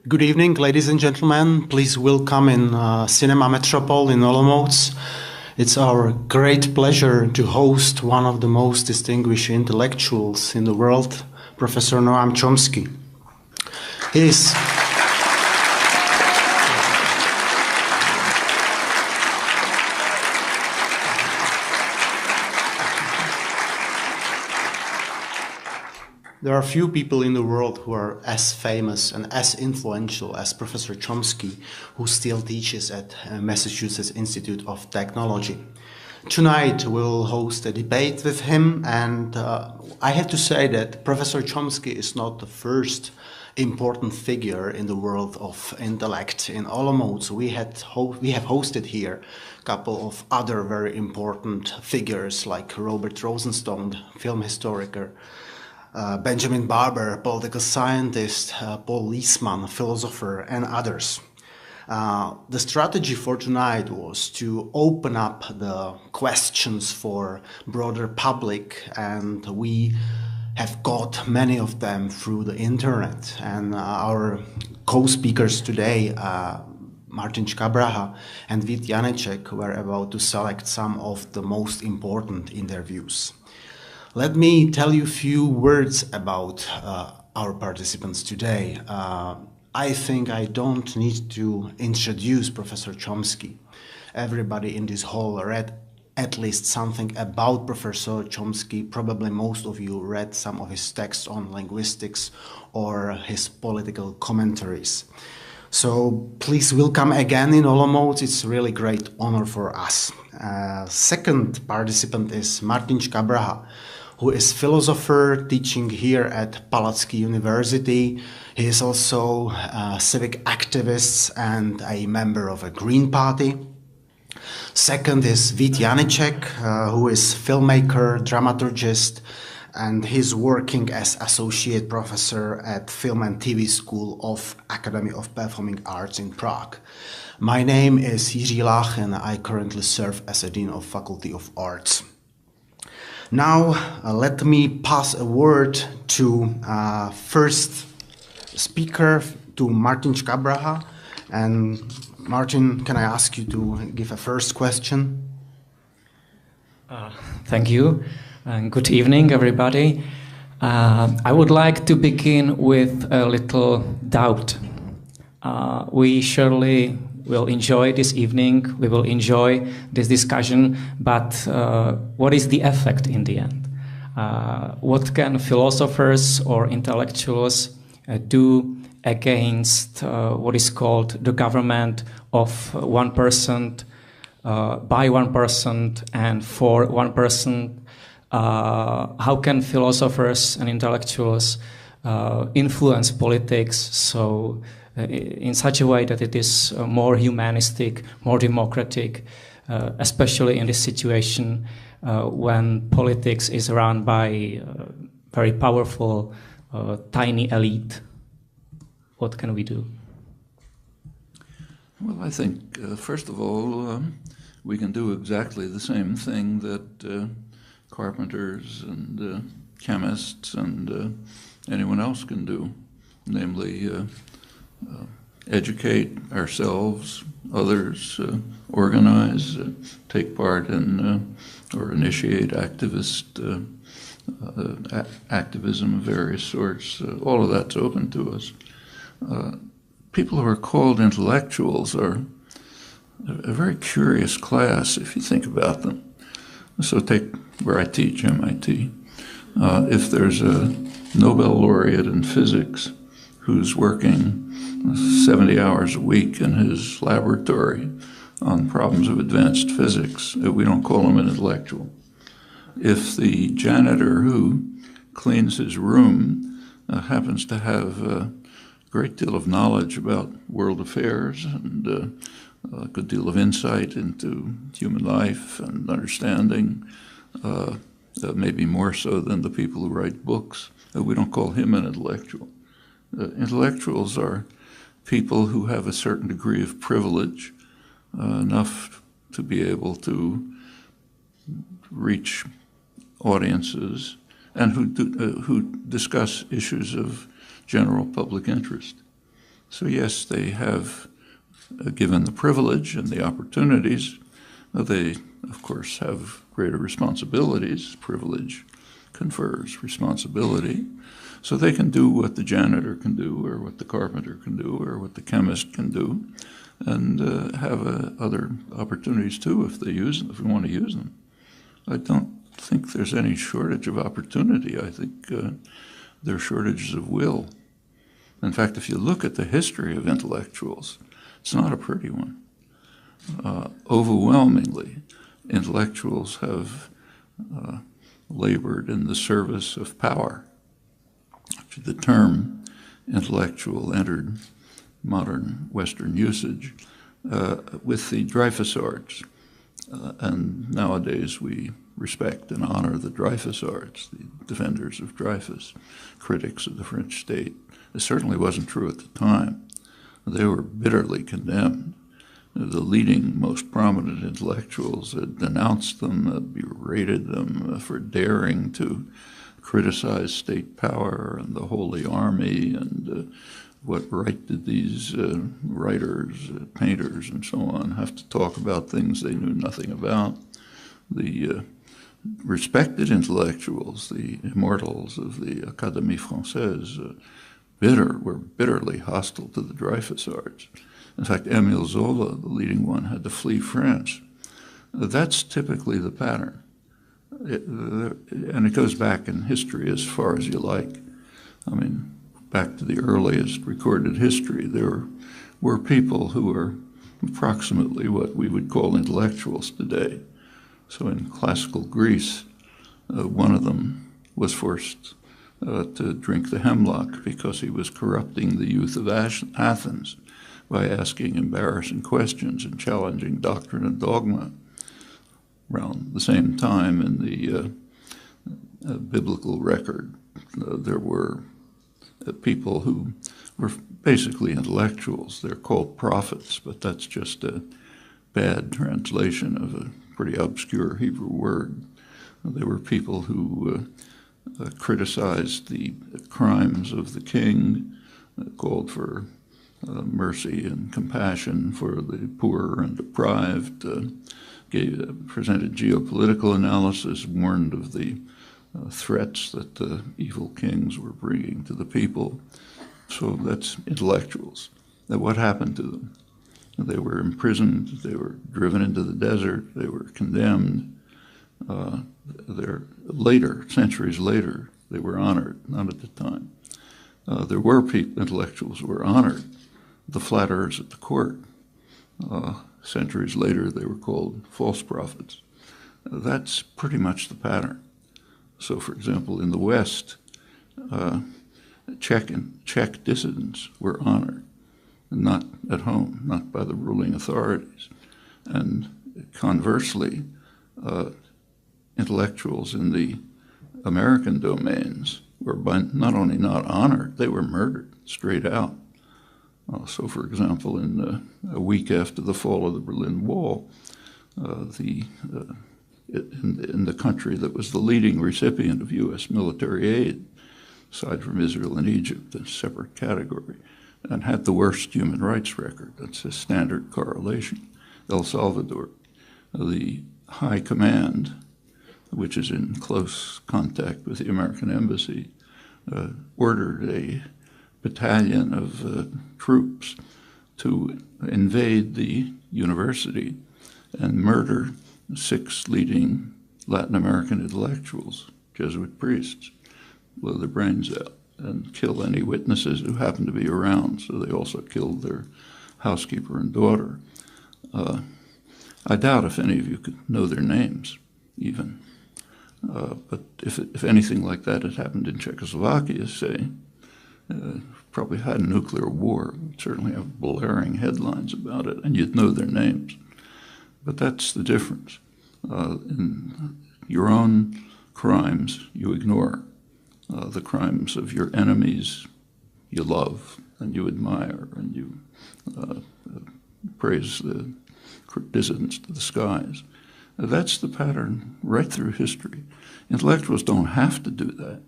Good evening, ladies and gentlemen. Please welcome in Cinema Metropole in Olomouc. It's our great pleasure to host one of the most distinguished intellectuals in the world, Professor Noam Chomsky. There are few people in the world who are as famous and as influential as Professor Chomsky, who still teaches at Massachusetts Institute of Technology. Tonight we'll host a debate with him, and I have to say that Professor Chomsky is not the first important figure in the world of intellect. In Olomouc, we have hosted here a couple of other very important figures like Robert Rosenstone, film historiker, Benjamin Barber, political scientist, Paul Leesman, philosopher, and others. The strategy for tonight was to open up the questions for broader public, and we have got many of them through the internet. And our co-speakers today, Martin Škabraha and Vít Janeček, were about to select some of the most important interviews. Let me tell you a few words about our participants today. I think I don't need to introduce Professor Chomsky. Everybody in this hall read at least something about Professor Chomsky. Probably most of you read some of his texts on linguistics or his political commentaries. So please welcome again in Olomouc. It's a really great honor for us. Second participant is Martin Škabraha, who is philosopher teaching here at Palacký University. He is also a civic activist and a member of a Green Party. Second is Vít Janeček, who is filmmaker, dramaturgist, and he's working as associate professor at Film and TV School of Academy of Performing Arts in Prague. My name is Jiří Lach, and I currently serve as a dean of Faculty of Arts. Now, let me pass a word to first speaker, to Martin Škabraha. And Martin, can I ask you to give a first question? Thank you, and good evening, everybody. I would like to begin with a little doubt. We surely will enjoy this evening, we will enjoy this discussion, but what is the effect in the end? What can philosophers or intellectuals do against what is called the government of one person, by one person, and for one person? How can philosophers and intellectuals influence politics so in such a way that it is more humanistic, more democratic, especially in this situation when politics is run by a very powerful, tiny elite? What can we do? Well, I think, first of all, we can do exactly the same thing that carpenters and chemists and anyone else can do, namely educate ourselves, others, organize, take part in or initiate activism of various sorts. All of that's open to us. People who are called intellectuals are a very curious class if you think about them. So take where I teach, MIT. If there's a Nobel laureate in physics who's working 70 hours a week in his laboratory on problems of advanced physics, we don't call him an intellectual. If the janitor who cleans his room happens to have a great deal of knowledge about world affairs and a good deal of insight into human life and understanding, maybe more so than the people who write books, we don't call him an intellectual. Intellectuals are people who have a certain degree of privilege, enough to be able to reach audiences and who discuss issues of general public interest. So yes, they have, given the privilege and the opportunities, they, of course, have greater responsibilities. Privilege confers responsibility. So they can do what the janitor can do, or what the carpenter can do, or what the chemist can do, and have other opportunities too if they use them, if we want to use them. I don't think there's any shortage of opportunity. I think there are shortages of will. In fact, if you look at the history of intellectuals, it's not a pretty one. Overwhelmingly, intellectuals have labored in the service of power. The term intellectual entered modern Western usage with the Dreyfus and nowadays we respect and honor the Dreyfus the defenders of Dreyfus, critics of the French state. It certainly wasn't true at the time. They were bitterly condemned. The leading, most prominent intellectuals had denounced them, berated them for daring to criticize state power and the Holy Army, and what right did these writers, painters, and so on have to talk about things they knew nothing about. The respected intellectuals, the immortals of the Académie Française, were bitterly hostile to the Dreyfusards. In fact, Émile Zola, the leading one, had to flee France. That's typically the pattern. And it goes back in history as far as you like. I mean, back to the earliest recorded history, there were people who were approximately what we would call intellectuals today. So in classical Greece, one of them was forced to drink the hemlock because he was corrupting the youth of Athens by asking embarrassing questions and challenging doctrine and dogma. Around the same time in the biblical record, there were people who were basically intellectuals. They're called prophets, but that's just a bad translation of a pretty obscure Hebrew word. They were people who criticized the crimes of the king, called for mercy and compassion for the poor and deprived, presented geopolitical analysis, warned of the threats that the evil kings were bringing to the people. So that's intellectuals. Now, what happened to them? They were imprisoned, they were driven into the desert, they were condemned. Centuries later, they were honored, not at the time. There were intellectuals who were honored, the flatterers at the court. Centuries later, they were called false prophets. That's pretty much the pattern. So, for example, in the West, Czech dissidents were honored, not at home, not by the ruling authorities. And conversely, intellectuals in the American domains were not only not honored, they were murdered straight out. So, for example, in a week after the fall of the Berlin Wall, in the country that was the leading recipient of U.S. military aid, aside from Israel and Egypt, a separate category, and had the worst human rights record. That's a standard correlation. El Salvador, the High Command, which is in close contact with the American embassy, ordered a battalion of troops to invade the university and murder 6 leading Latin American intellectuals, Jesuit priests, blow their brains out and kill any witnesses who happened to be around. So they also killed their housekeeper and daughter. I doubt if any of you could know their names, even. But if anything like that had happened in Czechoslovakia, say, probably had a nuclear war, we'd certainly have blaring headlines about it, and you'd know their names. But that's the difference. In your own crimes, you ignore. The crimes of your enemies, you love and you admire, and you praise the dissidents to the skies. That's the pattern right through history. Intellectuals don't have to do that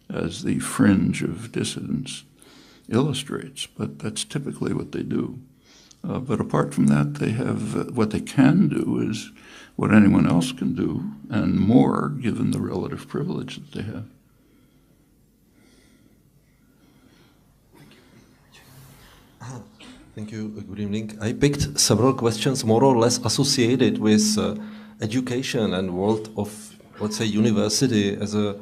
as the fringe of dissidents illustrates, but that's typically what they do. But apart from that, they have what they can do is what anyone else can do, and more, given the relative privilege that they have. Thank you. Good evening. I picked several questions more or less associated with education and world of, let's say, university as a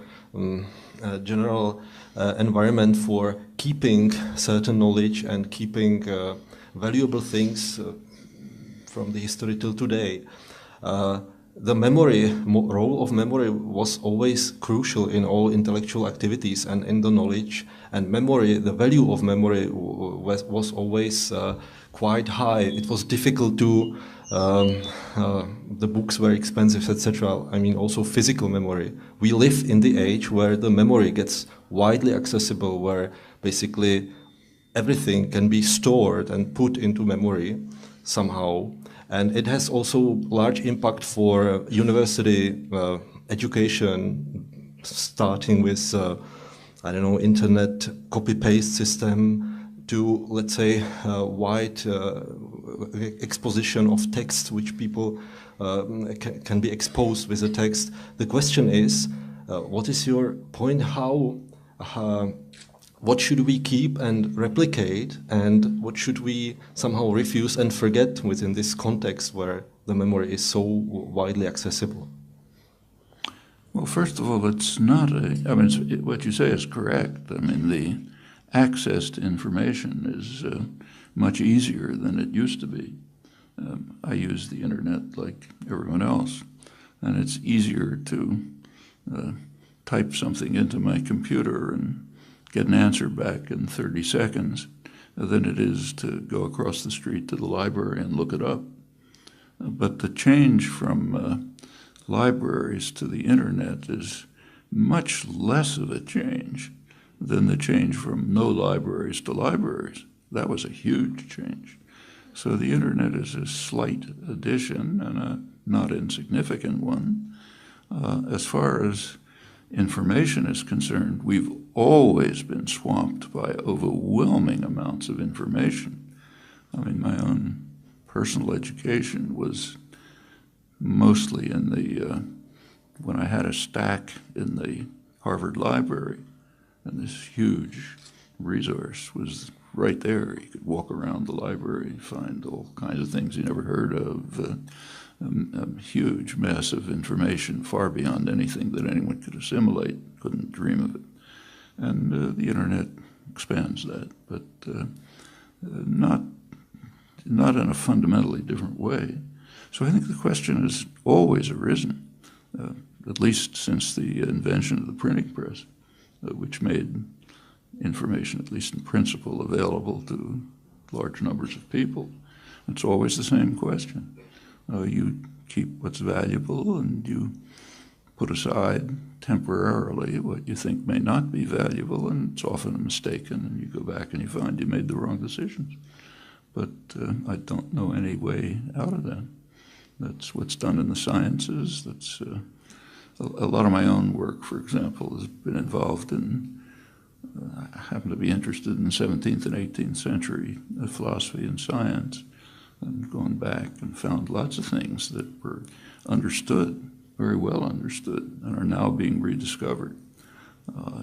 general environment for keeping certain knowledge and keeping valuable things from the history till today. The role of memory was always crucial in all intellectual activities and in the knowledge. And memory, the value of memory was always quite high. It was difficult to, the books were expensive, etc. I mean, also physical memory. We live in the age where the memory gets widely accessible, where basically everything can be stored and put into memory somehow. And it has also large impact for university education, starting with, I don't know, internet copy-paste system to, let's say, wide exposition of text, which people can be exposed with the text. The question is, what is your point? What should we keep and replicate, and what should we somehow refuse and forget within this context where the memory is so widely accessible? Well, first of all, it's not what you say is correct. I mean, the access to information is much easier than it used to be. I use the internet like everyone else, and it's easier to type something into my computer and get an answer back in 30 seconds than it is to go across the street to the library and look it up. But the change from libraries to the internet is much less of a change than the change from no libraries to libraries. That was a huge change. So the internet is a slight addition and a not insignificant one. As far as information is concerned, we've always been swamped by overwhelming amounts of information. I mean, my own personal education was mostly in when I had a stack in the Harvard Library, and this huge resource was right there. You could walk around the library, find all kinds of things you never heard of, a huge mass of information far beyond anything that anyone could assimilate, couldn't dream of it. And the internet expands that, but not in a fundamentally different way. So I think the question has always arisen, at least since the invention of the printing press, which made information, at least in principle, available to large numbers of people. It's always the same question. You keep what's valuable and you put aside temporarily what you think may not be valuable, and it's often mistaken, and you go back and you find you made the wrong decisions. But I don't know any way out of that. That's what's done in the sciences. That's a lot of my own work, for example, has been involved in, I happen to be interested in 17th and 18th century philosophy and science, and gone back and found lots of things that were understood, very well understood, and are now being rediscovered.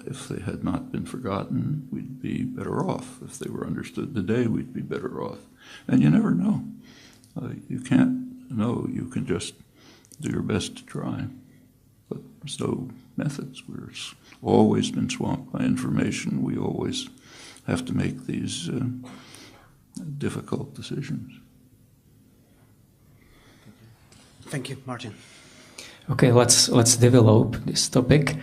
If they had not been forgotten, we'd be better off. If they were understood today, we'd be better off. And you never know. You can't know. You can just do your best to try. But there's no methods. We're always been swamped by information. We always have to make these difficult decisions. Thank you, Martin. Okay, let's develop this topic.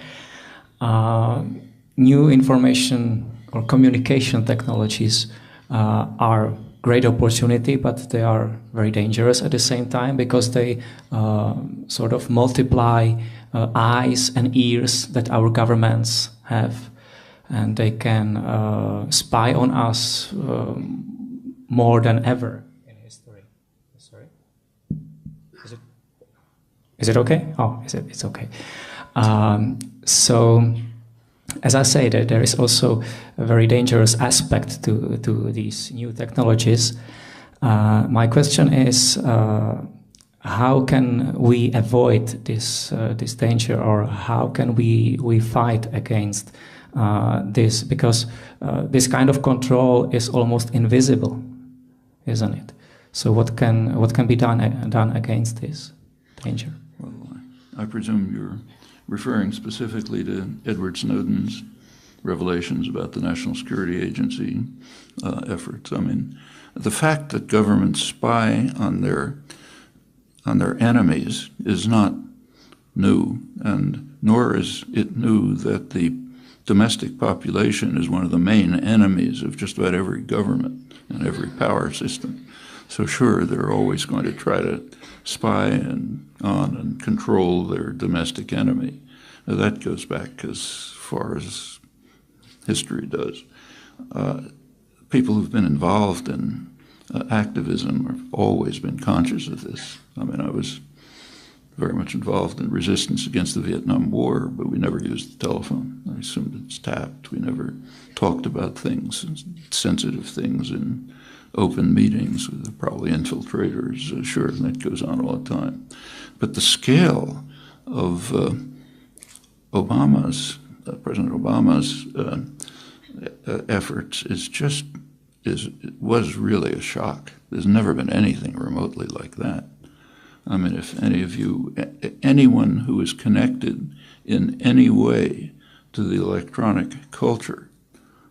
New information or communication technologies are great opportunity, but they are very dangerous at the same time because they sort of multiply eyes and ears that our governments have, and they can spy on us more than ever in history. Sorry, is it okay? Oh, is it? It's okay. So as I say, there is also a very dangerous aspect to these new technologies. My question is, how can we avoid this danger, or how can we fight against this? Because this kind of control is almost invisible, isn't it? So what can be done against this danger? Well, I presume you're referring specifically to Edward Snowden's revelations about the National Security Agency efforts. I mean, the fact that governments spy on their enemies is not new, and nor is it new that the domestic population is one of the main enemies of just about every government and every power system. So sure, they're always going to try to spy on and control their domestic enemy. Now, that goes back as far as history does. People who've been involved in activism have always been conscious of this. I mean, I was very much involved in resistance against the Vietnam War, but we never used the telephone. I assumed it's tapped. We never talked about things, sensitive things, in open meetings with probably infiltrators. Sure, and that goes on all the time. But the scale of President Obama's efforts was really a shock. There's never been anything remotely like that. I mean, if anyone who is connected in any way to the electronic culture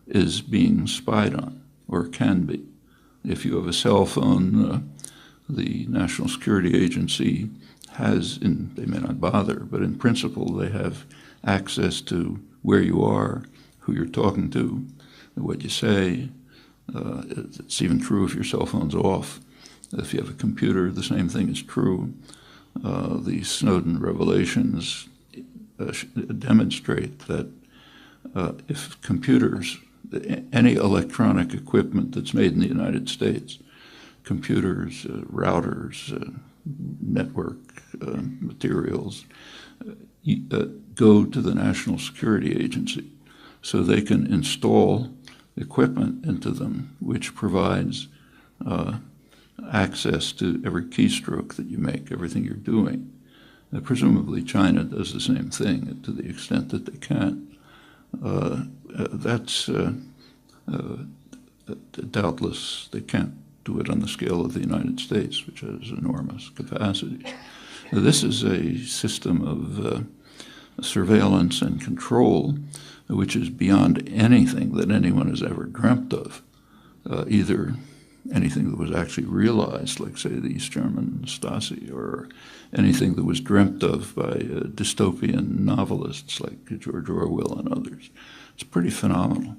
is being spied on, or can be. If you have a cell phone, the National Security Agency they may not bother, but in principle they have access to where you are, who you're talking to, what you say. It's even true if your cell phone's off. If you have a computer, the same thing is true. The Snowden revelations demonstrate that if computers, any electronic equipment that's made in the United States, computers, routers, network materials, go to the National Security Agency so they can install equipment into them which provides access to every keystroke that you make, everything you're doing. Presumably China does the same thing to the extent that they can. That's doubtless they can't do it on the scale of the United States, which has enormous capacity. This is a system of surveillance and control which is beyond anything that anyone has ever dreamt of, either anything that was actually realized, like, say, the East German Stasi, or anything that was dreamt of by dystopian novelists like George Orwell and others. It's pretty phenomenal.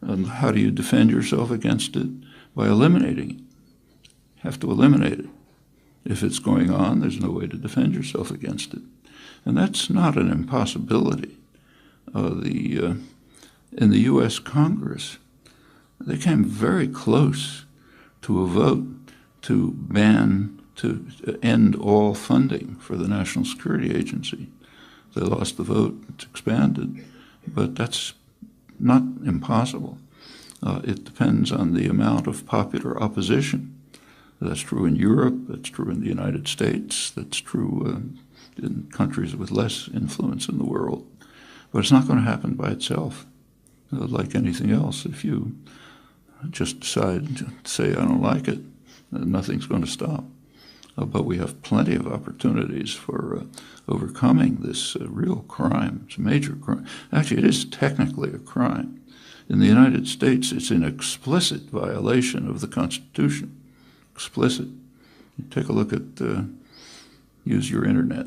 And how do you defend yourself against it? By eliminating it. You have to eliminate it. If it's going on, there's no way to defend yourself against it. And that's not an impossibility. In the U.S. Congress, they came very close to a vote to end all funding for the National Security Agency. They lost the vote, it's expanded, but that's not impossible. It depends on the amount of popular opposition. That's true in Europe, that's true in the United States, that's true in countries with less influence in the world. But it's not going to happen by itself. Like anything else, if you just decide to say, I don't like it, nothing's going to stop. But we have plenty of opportunities for overcoming this real crime. It's a major crime. Actually, it is technically a crime. In the United States, it's an explicit violation of the Constitution. Explicit. You take a look at, use your internet,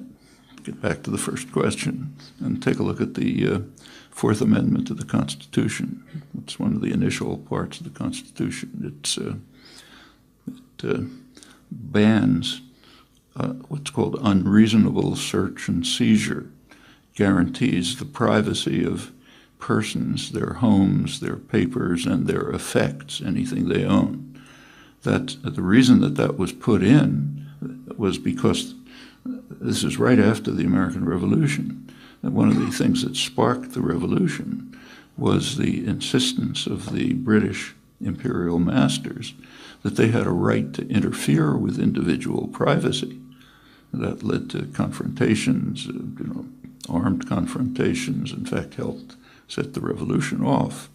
get back to the first question, and take a look at the Fourth Amendment to the Constitution. It's one of the initial parts of the Constitution. It bans what's called unreasonable search and seizure, guarantees the privacy of persons, their homes, their papers, and their effects, anything they own. That the reason that was put in was because this is right after the American Revolution. And one of the things that sparked the revolution was the insistence of the British imperial masters that they had a right to interfere with individual privacy. That led to confrontations, armed confrontations, in fact helped set the revolution off.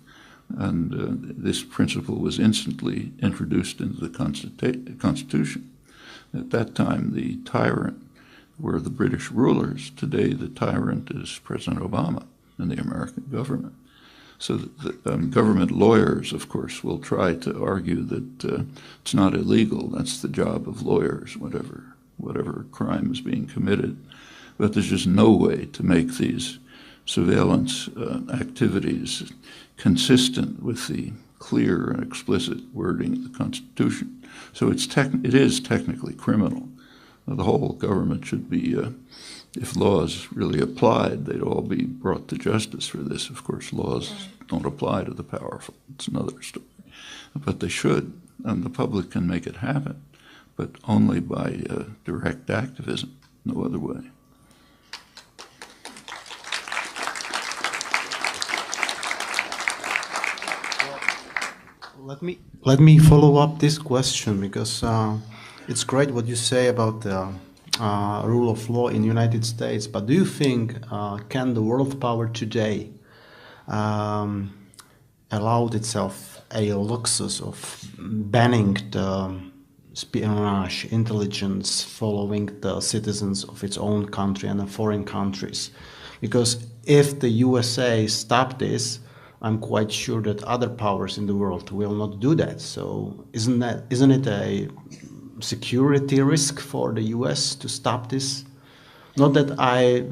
And this principle was instantly introduced into the Constitution. At that time, the tyrant were the British rulers. Today, the tyrant is President Obama and the American government. So the government lawyers, of course, will try to argue that it's not illegal. That's the job of lawyers, whatever crime is being committed. But there's just no way to make these surveillance activities consistent with the clear and explicit wording of the Constitution. So it is technically criminal. The whole government should be, if laws really applied, they'd all be brought to justice for this. Of course, laws don't apply to the powerful. It's another story. But they should, and the public can make it happen, but only by direct activism, no other way. Let me follow up this question, because it's great what you say about the rule of law in the United States, but do you think can the world power today allowed itself a luxus of banning the espionage, intelligence, following the citizens of its own country and the foreign countries? Because if the USA stop this, I'm quite sure that other powers in the world will not do that. So isn't it a security risk for the US to stop this? Not that I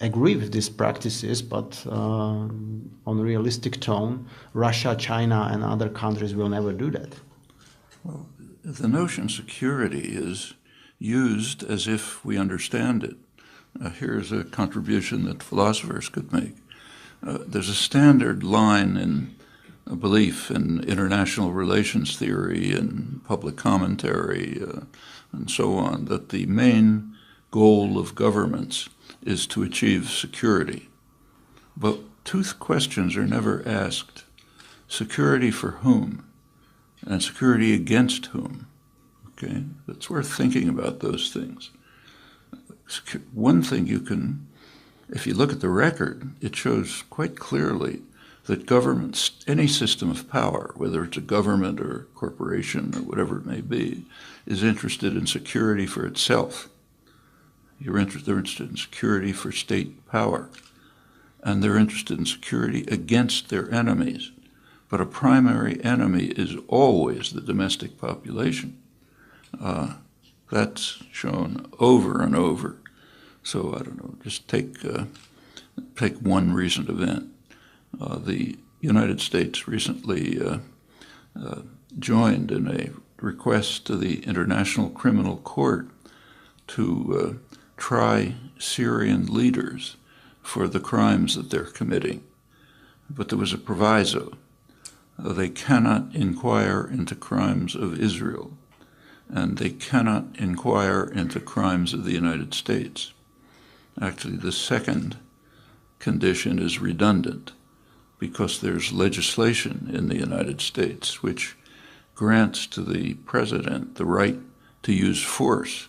agree with these practices, but on realistic tone, Russia, China, and other countries will never do that. Well, the notion security is used as if we understand it. Here's a contribution that philosophers could make. There's a standard line in a belief in international relations theory and public commentary and so on, that the main goal of governments is to achieve security. But two questions are never asked: security for whom and security against whom. Okay, it's worth thinking about those things. One thing you can, if you look at the record, it shows quite clearly that governments, any system of power, whether it's a government or a corporation or whatever it may be, is interested in security for itself. They're interested in security for state power, and they're interested in security against their enemies. But a primary enemy is always the domestic population. That's shown over and over. So I don't know, just take one recent event. The United States recently joined in a request to the International Criminal Court to try Syrian leaders for the crimes that they're committing. But there was a proviso. They cannot inquire into crimes of Israel, and they cannot inquire into crimes of the United States. Actually, the second condition is redundant, because there's legislation in the United States which grants to the president the right to use force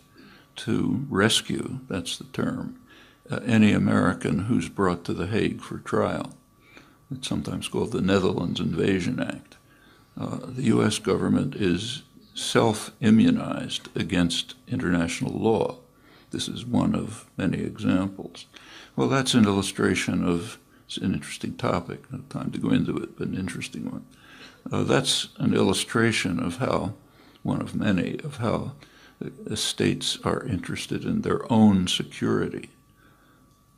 to rescue, that's the term, any American who's brought to The Hague for trial. It's sometimes called the Netherlands Invasion Act. The U.S. government is self-immunized against international law. This is one of many examples. Well, that's an illustration of, it's an interesting topic, no time to go into it, but an interesting one. That's an illustration of how, one of many, of how states are interested in their own security.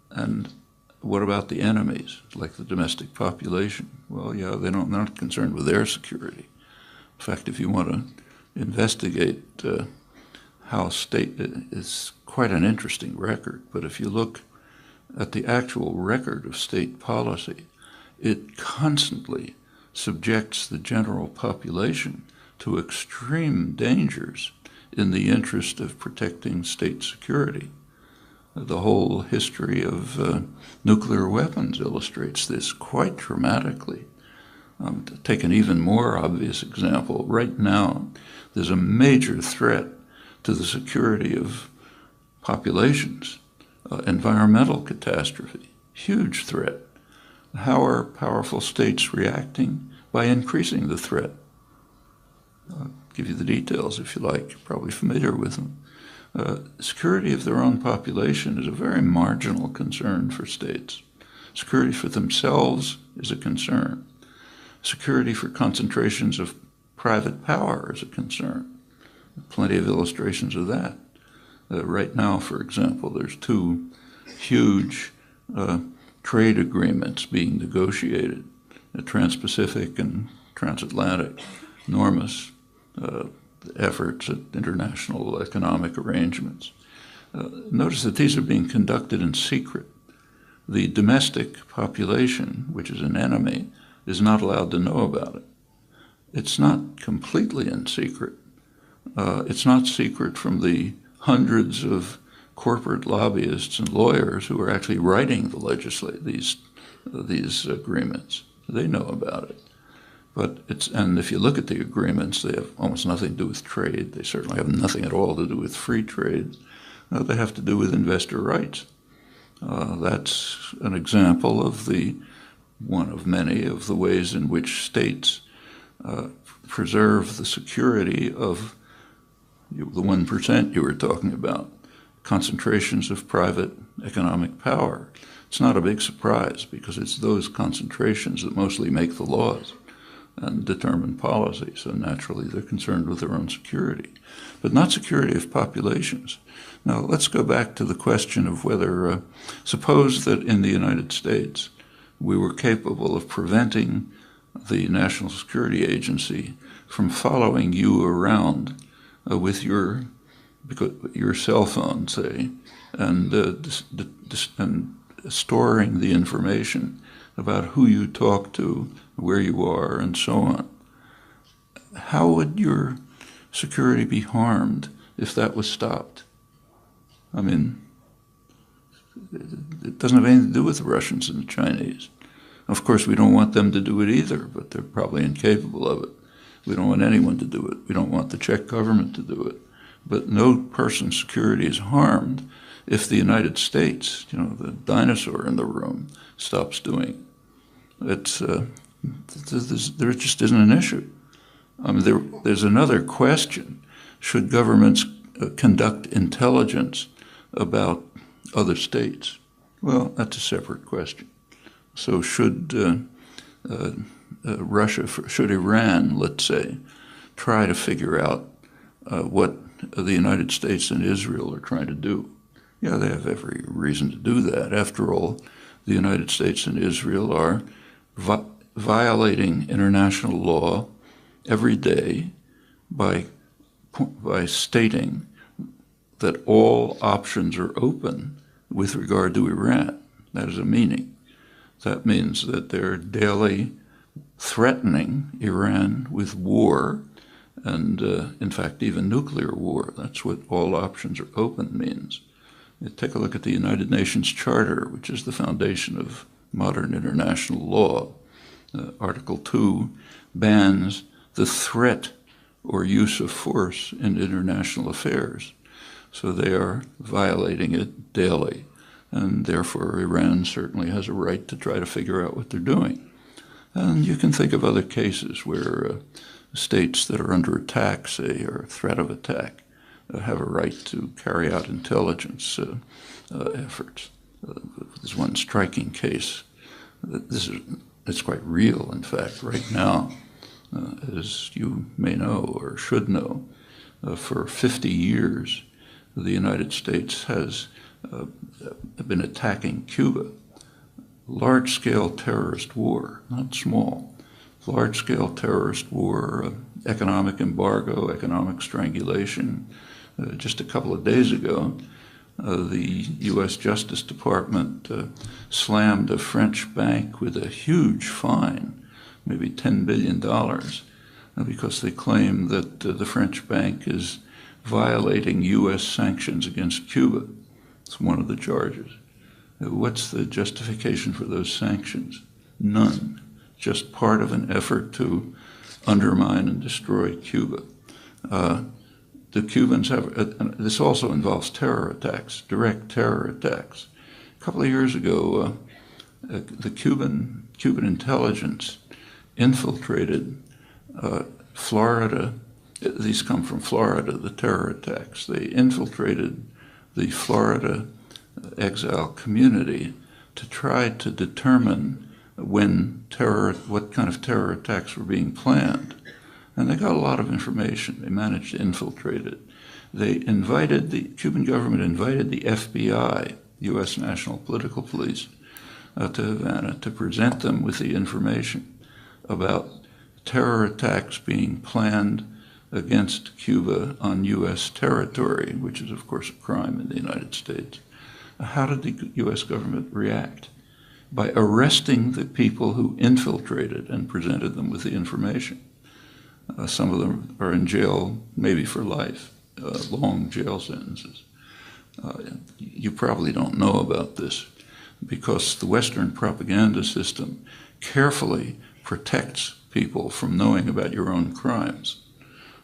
And what about the enemies, like the domestic population? Well, yeah, they're not concerned with their security. In fact, if you want to investigate how state, it's quite an interesting record, but if you look at the actual record of state policy, it constantly subjects the general population to extreme dangers in the interest of protecting state security. The whole history of nuclear weapons illustrates this quite dramatically. To take an even more obvious example, right now there's a major threat to the security of populations, environmental catastrophe, huge threat. How are powerful states reacting? By increasing the threat. I'll give you the details if you like. You're probably familiar with them. Security of their own population is a very marginal concern for states. Security for themselves is a concern. Security for concentrations of private power is a concern. Plenty of illustrations of that. Right now, for example, there's two huge trade agreements being negotiated, Trans-Pacific and Transatlantic, enormous efforts at international economic arrangements. Notice that these are being conducted in secret. The domestic population, which is an enemy, is not allowed to know about it. It's not completely in secret. It's not secret from the hundreds of corporate lobbyists and lawyers who are actually writing these agreements. They know about it. And if you look at the agreements, they have almost nothing to do with trade. They certainly have nothing at all to do with free trade. They have to do with investor rights. That's an example of one of many of the ways in which states preserve the security of the 1% you were talking about, concentrations of private economic power. It's not a big surprise because it's those concentrations that mostly make the laws and determine policy. So naturally, they're concerned with their own security, but not security of populations. Now, let's go back to the question of whether, suppose that in the United States, we were capable of preventing the National Security Agency from following you around with your cell phone, say, and storing the information about who you talk to, where you are, and so on. How would your security be harmed if that was stopped? I mean, it doesn't have anything to do with the Russians and the Chinese. Of course, we don't want them to do it either, but they're probably incapable of it. We don't want anyone to do it. We don't want the Czech government to do it. But no person's security is harmed if the United States, the dinosaur in the room, stops doing it. There just isn't an issue. I mean, there's another question. Should governments conduct intelligence about other states? Well, that's a separate question. So should should Iran, let's say, try to figure out what the United States and Israel are trying to do? Yeah, they have every reason to do that. After all, the United States and Israel are violating international law every day by stating that all options are open with regard to Iran. That is a meaning. That means that they're daily threatening Iran with war and, in fact, even nuclear war. That's what all options are open means. You take a look at the United Nations Charter, which is the foundation of modern international law. Article 2 bans the threat or use of force in international affairs. So they are violating it daily. And therefore, Iran certainly has a right to try to figure out what they're doing. And you can think of other cases where states that are under attack, say, or threat of attack, have a right to carry out intelligence efforts. There's one striking case. It's quite real, in fact, right now, as you may know or should know. For 50 years, the United States has been attacking Cuba. Large-scale terrorist war, not small. Large-scale terrorist war, economic embargo, economic strangulation. Just a couple of days ago, the U.S. Justice Department slammed a French bank with a huge fine, maybe $10 billion, because they claim that the French bank is violating U.S. sanctions against Cuba. It's one of the charges. What's the justification for those sanctions? None. Just part of an effort to undermine and destroy Cuba. The Cubans have, this also involves terror attacks, direct terror attacks. A couple of years ago, the Cuban intelligence infiltrated Florida. These come from Florida, the terror attacks. They infiltrated the Florida exile community to try to determine what kind of terror attacks were being planned. And they got a lot of information. They managed to infiltrate it. The Cuban government invited the FBI, U.S. National Political Police, to Havana to present them with the information about terror attacks being planned against Cuba on U.S. territory, which is, of course, a crime in the United States. How did the U.S. government react? By arresting the people who infiltrated and presented them with the information. Some of them are in jail, maybe for life, long jail sentences. You probably don't know about this because the Western propaganda system carefully protects people from knowing about your own crimes.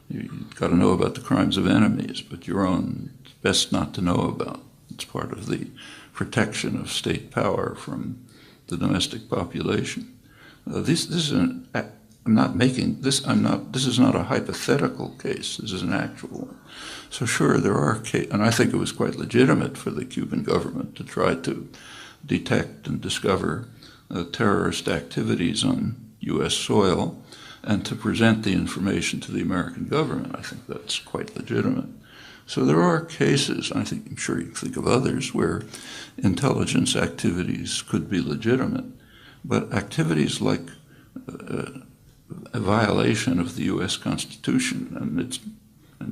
You've got to know about the crimes of enemies, but your own, it's best not to know about. It's part of the protection of state power from the domestic population. This is not a hypothetical case. This is an actual one. So sure, there are cases, and I think it was quite legitimate for the Cuban government to try to detect and discover terrorist activities on U.S. soil and to present the information to the American government. I think that's quite legitimate. So there are cases, I'm sure you can think of others, where intelligence activities could be legitimate, but activities like a violation of the U.S. Constitution, and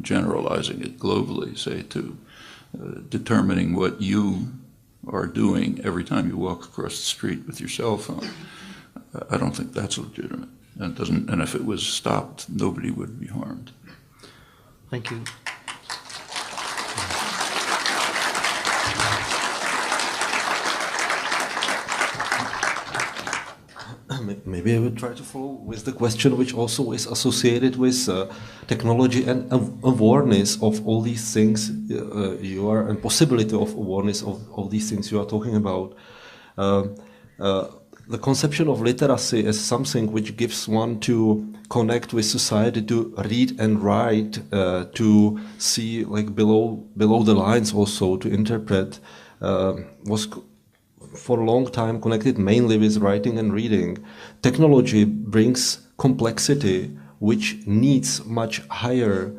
generalizing it globally, say to determining what you are doing every time you walk across the street with your cell phone, I don't think that's legitimate. And if it was stopped, nobody would be harmed. Thank you. Maybe I would try to follow with the question which also is associated with technology and awareness of all these things and possibility of awareness of all these things you are talking about. The conception of literacy as something which gives one to connect with society, to read and write, to see like below the lines also, to interpret, was for a long time connected mainly with writing and reading. Technology brings complexity which needs much higher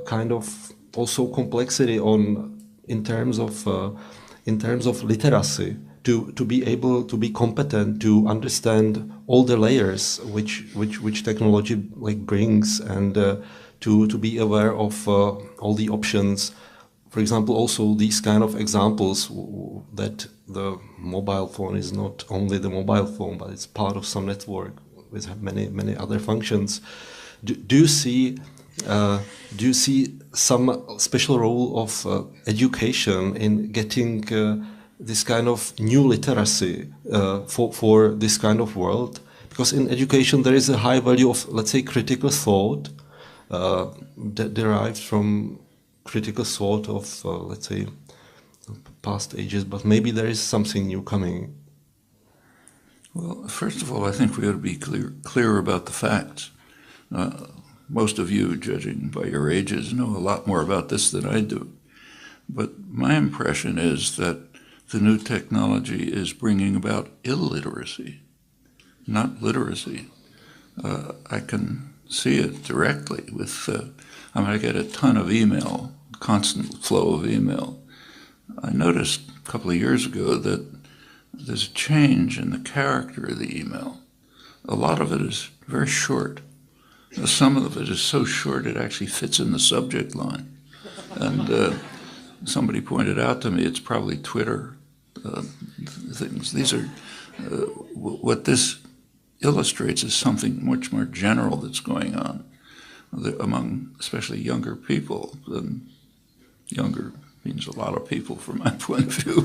kind of also complexity in terms of literacy to be able to be competent to understand all the layers which technology like brings and to be aware of all the options. For example, also these kind of examples that the mobile phone is not only the mobile phone, but it's part of some network with many other functions. Do you see some special role of education in getting this kind of new literacy for this kind of world? Because in education there is a high value of, let's say, critical thought that derives from critical thought of, let's say, past ages, but maybe there is something new coming. Well, first of all, I think we ought to be clear about the facts. Most of you, judging by your ages, know a lot more about this than I do. But my impression is that the new technology is bringing about illiteracy, not literacy. I can see it directly with, I get a ton of email, constant flow of email. I noticed a couple of years ago that there's a change in the character of the email. A lot of it is very short. Some of it is so short it actually fits in the subject line. And somebody pointed out to me it's probably Twitter things. These are, what this illustrates is something much more general that's going on among especially younger people than younger means a lot of people from my point of view.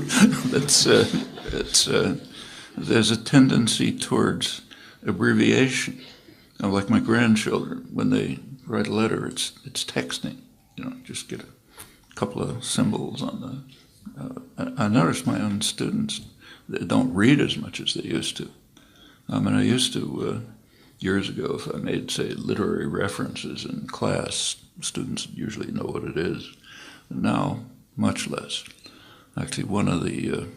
There's a tendency towards abbreviation. Like my grandchildren, when they write a letter, it's texting. Just get a couple of symbols on the. I notice my own students, they don't read as much as they used to. I used to, years ago, if I made, say, literary references in class, students usually know what it is. Now, much less. Actually, one of the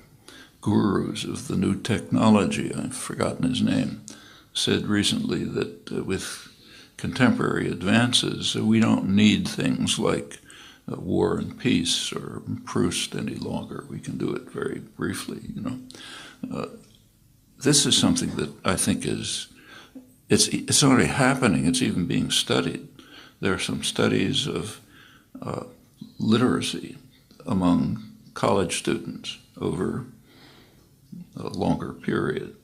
gurus of the new technology, I've forgotten his name, said recently that with contemporary advances, we don't need things like War and Peace or Proust any longer. We can do it very briefly, This is something that I think it's already happening. It's even being studied. There are some studies of literacy among college students over a longer period,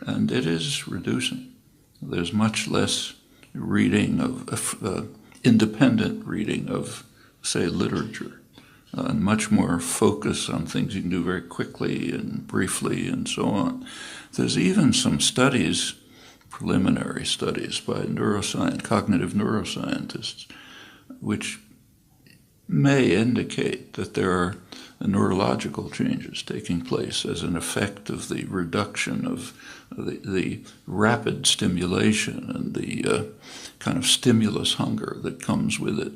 and it is reducing. There's much less reading of independent reading of, say, literature, and much more focus on things you can do very quickly and briefly and so on. There's even some studies, preliminary studies by cognitive neuroscientists, which may indicate that there are neurological changes taking place as an effect of the reduction of the rapid stimulation and the kind of stimulus hunger that comes with it,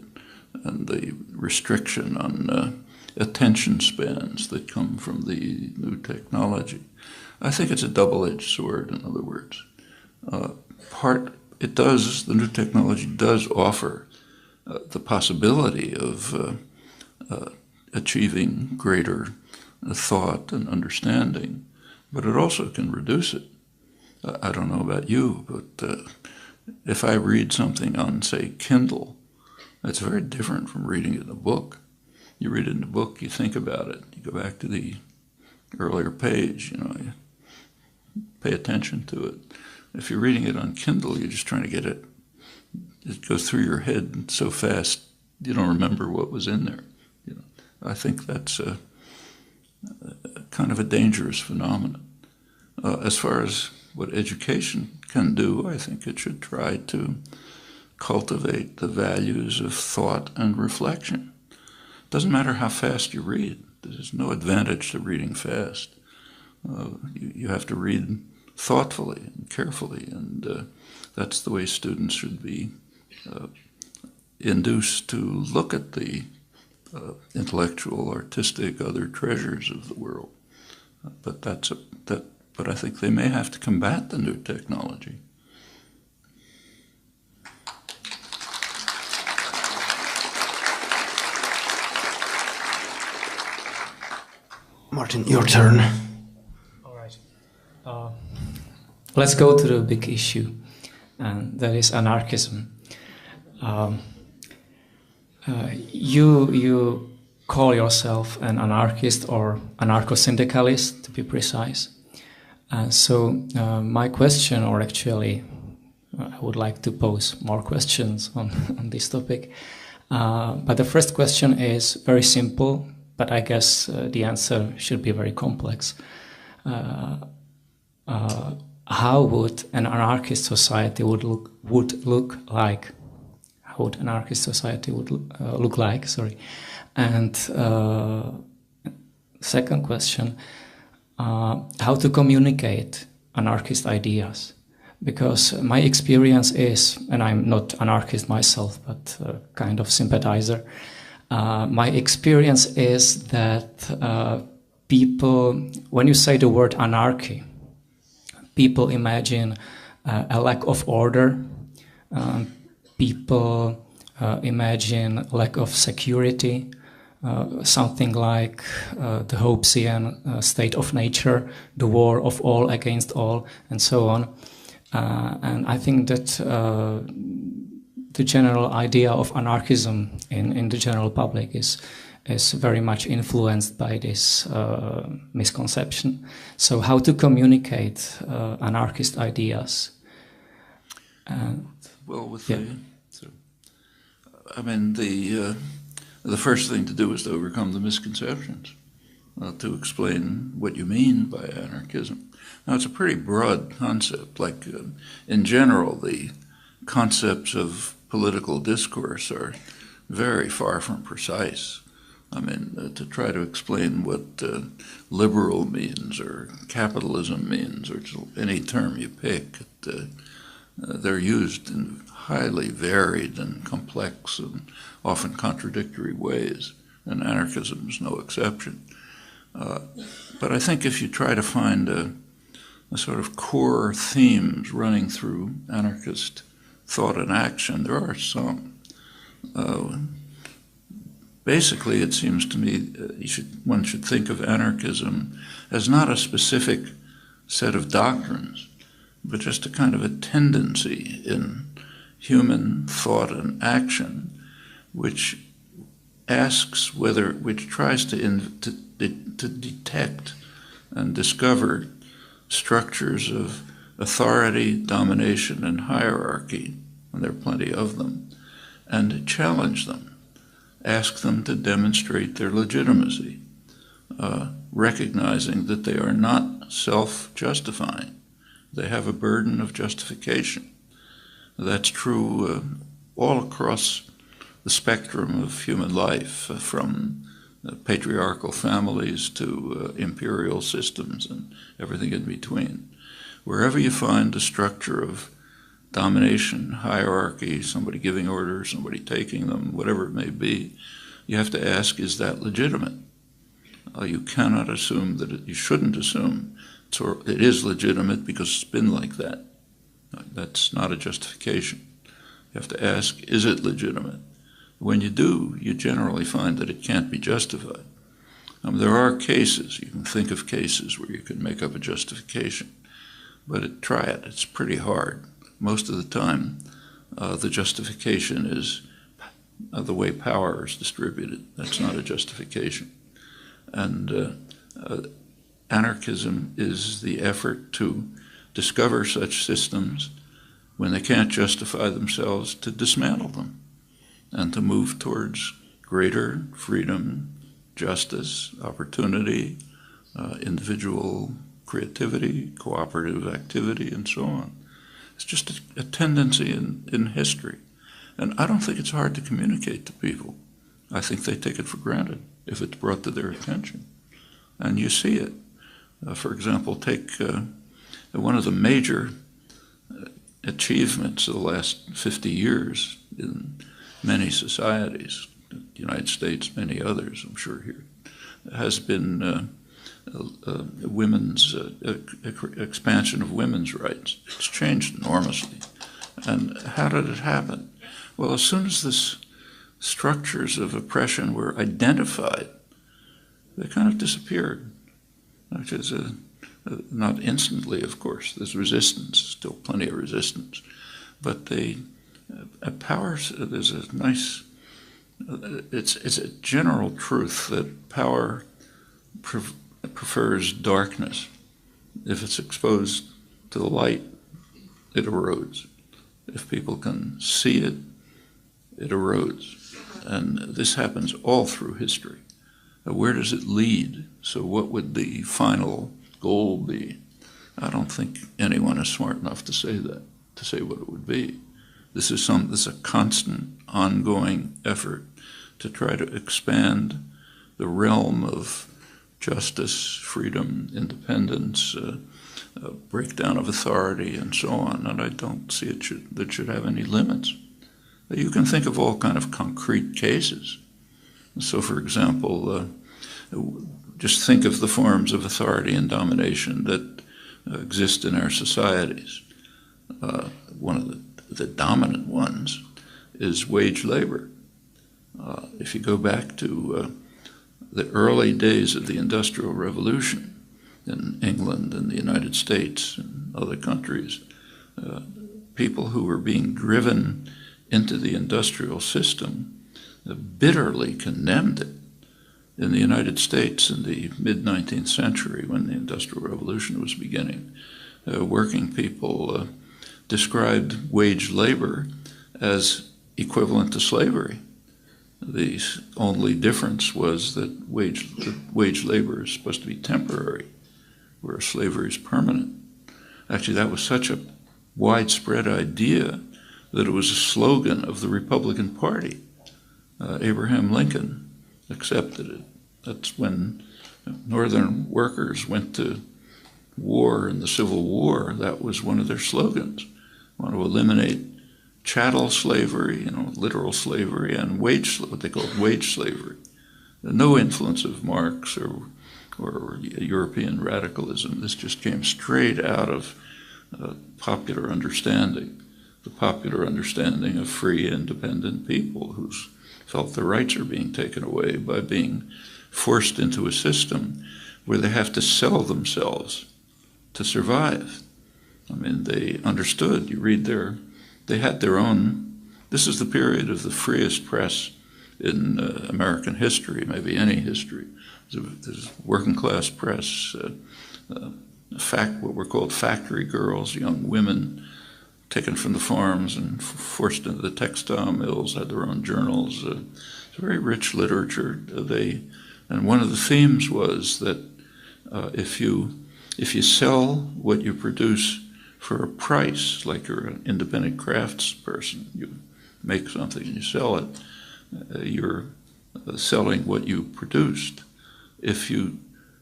and the restriction on attention spans that come from the new technology. I think it's a double-edged sword, in other words. The new technology does offer the possibility of achieving greater thought and understanding, but it also can reduce it. I don't know about you, but if I read something on, say, Kindle, it's very different from reading it in a book. You read it in a book, you think about it, you go back to the earlier page, you pay attention to it. If you're reading it on Kindle, you're just trying to get it. It goes through your head so fast you don't remember what was in there. I think that's a kind of a dangerous phenomenon. As far as what education can do, I think it should try to cultivate the values of thought and reflection. It doesn't matter how fast you read. There's no advantage to reading fast. You have to read thoughtfully and carefully, and that's the way students should be induced to look at the intellectual, artistic, other treasures of the world. But I think they may have to combat the new technology. Martin, your turn. All right. Let's go to the big issue, and that is anarchism. You call yourself an anarchist or anarcho-syndicalist, to be precise. So my question, or actually I would like to pose more questions on this topic. But the first question is very simple, but I guess the answer should be very complex. How would an anarchist society would look like? How would an anarchist society would look like? Sorry. And second question, how to communicate anarchist ideas? Because my experience is, and I'm not anarchist myself, but kind of sympathizer, my experience is that people, when you say the word anarchy, people imagine a lack of order, people imagine lack of security, something like the Hobbesian state of nature, the war of all against all, and so on. And I think that the general idea of anarchism in the general public is very much influenced by this misconception. So how to communicate anarchist ideas? Well, with yeah. the the first thing to do is to overcome the misconceptions, to explain what you mean by anarchism. Now, it's a pretty broad concept. Like, in general, the concepts of political discourse are very far from precise. I mean, to try to explain what liberal means or capitalism means, or any term you pick, they're used in highly varied and complex and often contradictory ways, and anarchism is no exception. But I think if you try to find a sort of core themes running through anarchist thought and action, there are some. Basically, it seems to me one should think of anarchism as not a specific set of doctrines, but just a kind of a tendency in human thought and action, which tries to detect and discover structures of authority, domination, and hierarchy, and there are plenty of them, and challenge them. Ask them to demonstrate their legitimacy, recognizing that they are not self-justifying. They have a burden of justification. That's true all across the spectrum of human life, from patriarchal families to imperial systems and everything in between. Wherever you find a structure of domination, hierarchy, somebody giving orders, somebody taking them, whatever it may be, you have to ask, is that legitimate? You cannot assume you shouldn't assume it is legitimate because it's been like that. That's not a justification. You have to ask, is it legitimate? When you do, you generally find that it can't be justified. There are cases, you can think of cases where you can make up a justification, but try it, it's pretty hard. Most of the time, the justification is the way power is distributed. That's not a justification. And anarchism is the effort to discover such systems when they can't justify themselves, to dismantle them and to move towards greater freedom, justice, opportunity, individual creativity, cooperative activity, and so on. It's just a tendency in history. And I don't think it's hard to communicate to people. I think they take it for granted if it's brought to their attention. And you see it. For example, take one of the major achievements of the last 50 years in many societies, the United States, many others, I'm sure here, has been expansion of women's rights. It's changed enormously. And how did it happen? Well, as soon as the structures of oppression were identified, they kind of disappeared, which is not instantly, of course. There's resistance, still plenty of resistance. But there's a nice, it's a general truth that power prefers darkness. If it's exposed to the light, it erodes. If people can see it, it erodes. And this happens all through history. Where does it lead? So what would the final goal be? I don't think anyone is smart enough to say that, to say what it would be. This is a constant, ongoing effort to try to expand the realm of justice, freedom, independence, breakdown of authority, and so on. And I don't see that should have any limits. You can think of all kind of concrete cases. So, for example, just think of the forms of authority and domination that exist in our societies. One of the dominant ones is wage labor. If you go back to the early days of the Industrial Revolution in England and the United States and other countries, people who were being driven into the industrial system bitterly condemned it. In the United States in the mid-19th century, when the Industrial Revolution was beginning, working people described wage labor as equivalent to slavery. The only difference was that wage labor is supposed to be temporary, whereas slavery is permanent. Actually, that was such a widespread idea that it was a slogan of the Republican Party. Abraham Lincoln accepted it. That's when Northern workers went to war in the Civil War. That was one of their slogans. Want to eliminate chattel slavery, literal slavery, and what they called wage slavery. No influence of Marx or European radicalism. This just came straight out of popular understanding, the popular understanding of free, independent people who felt their rights are being taken away by being forced into a system where they have to sell themselves to survive. I mean, they understood. You read they had their own. This is the period of the freest press in American history, maybe any history. There's working class press, what were called factory girls, young women taken from the farms and forced into the textile mills, had their own journals. It's a very rich literature. And one of the themes was that if you sell what you produce for a price, like you're an independent crafts person, you make something and you sell it, you're selling what you produced. If you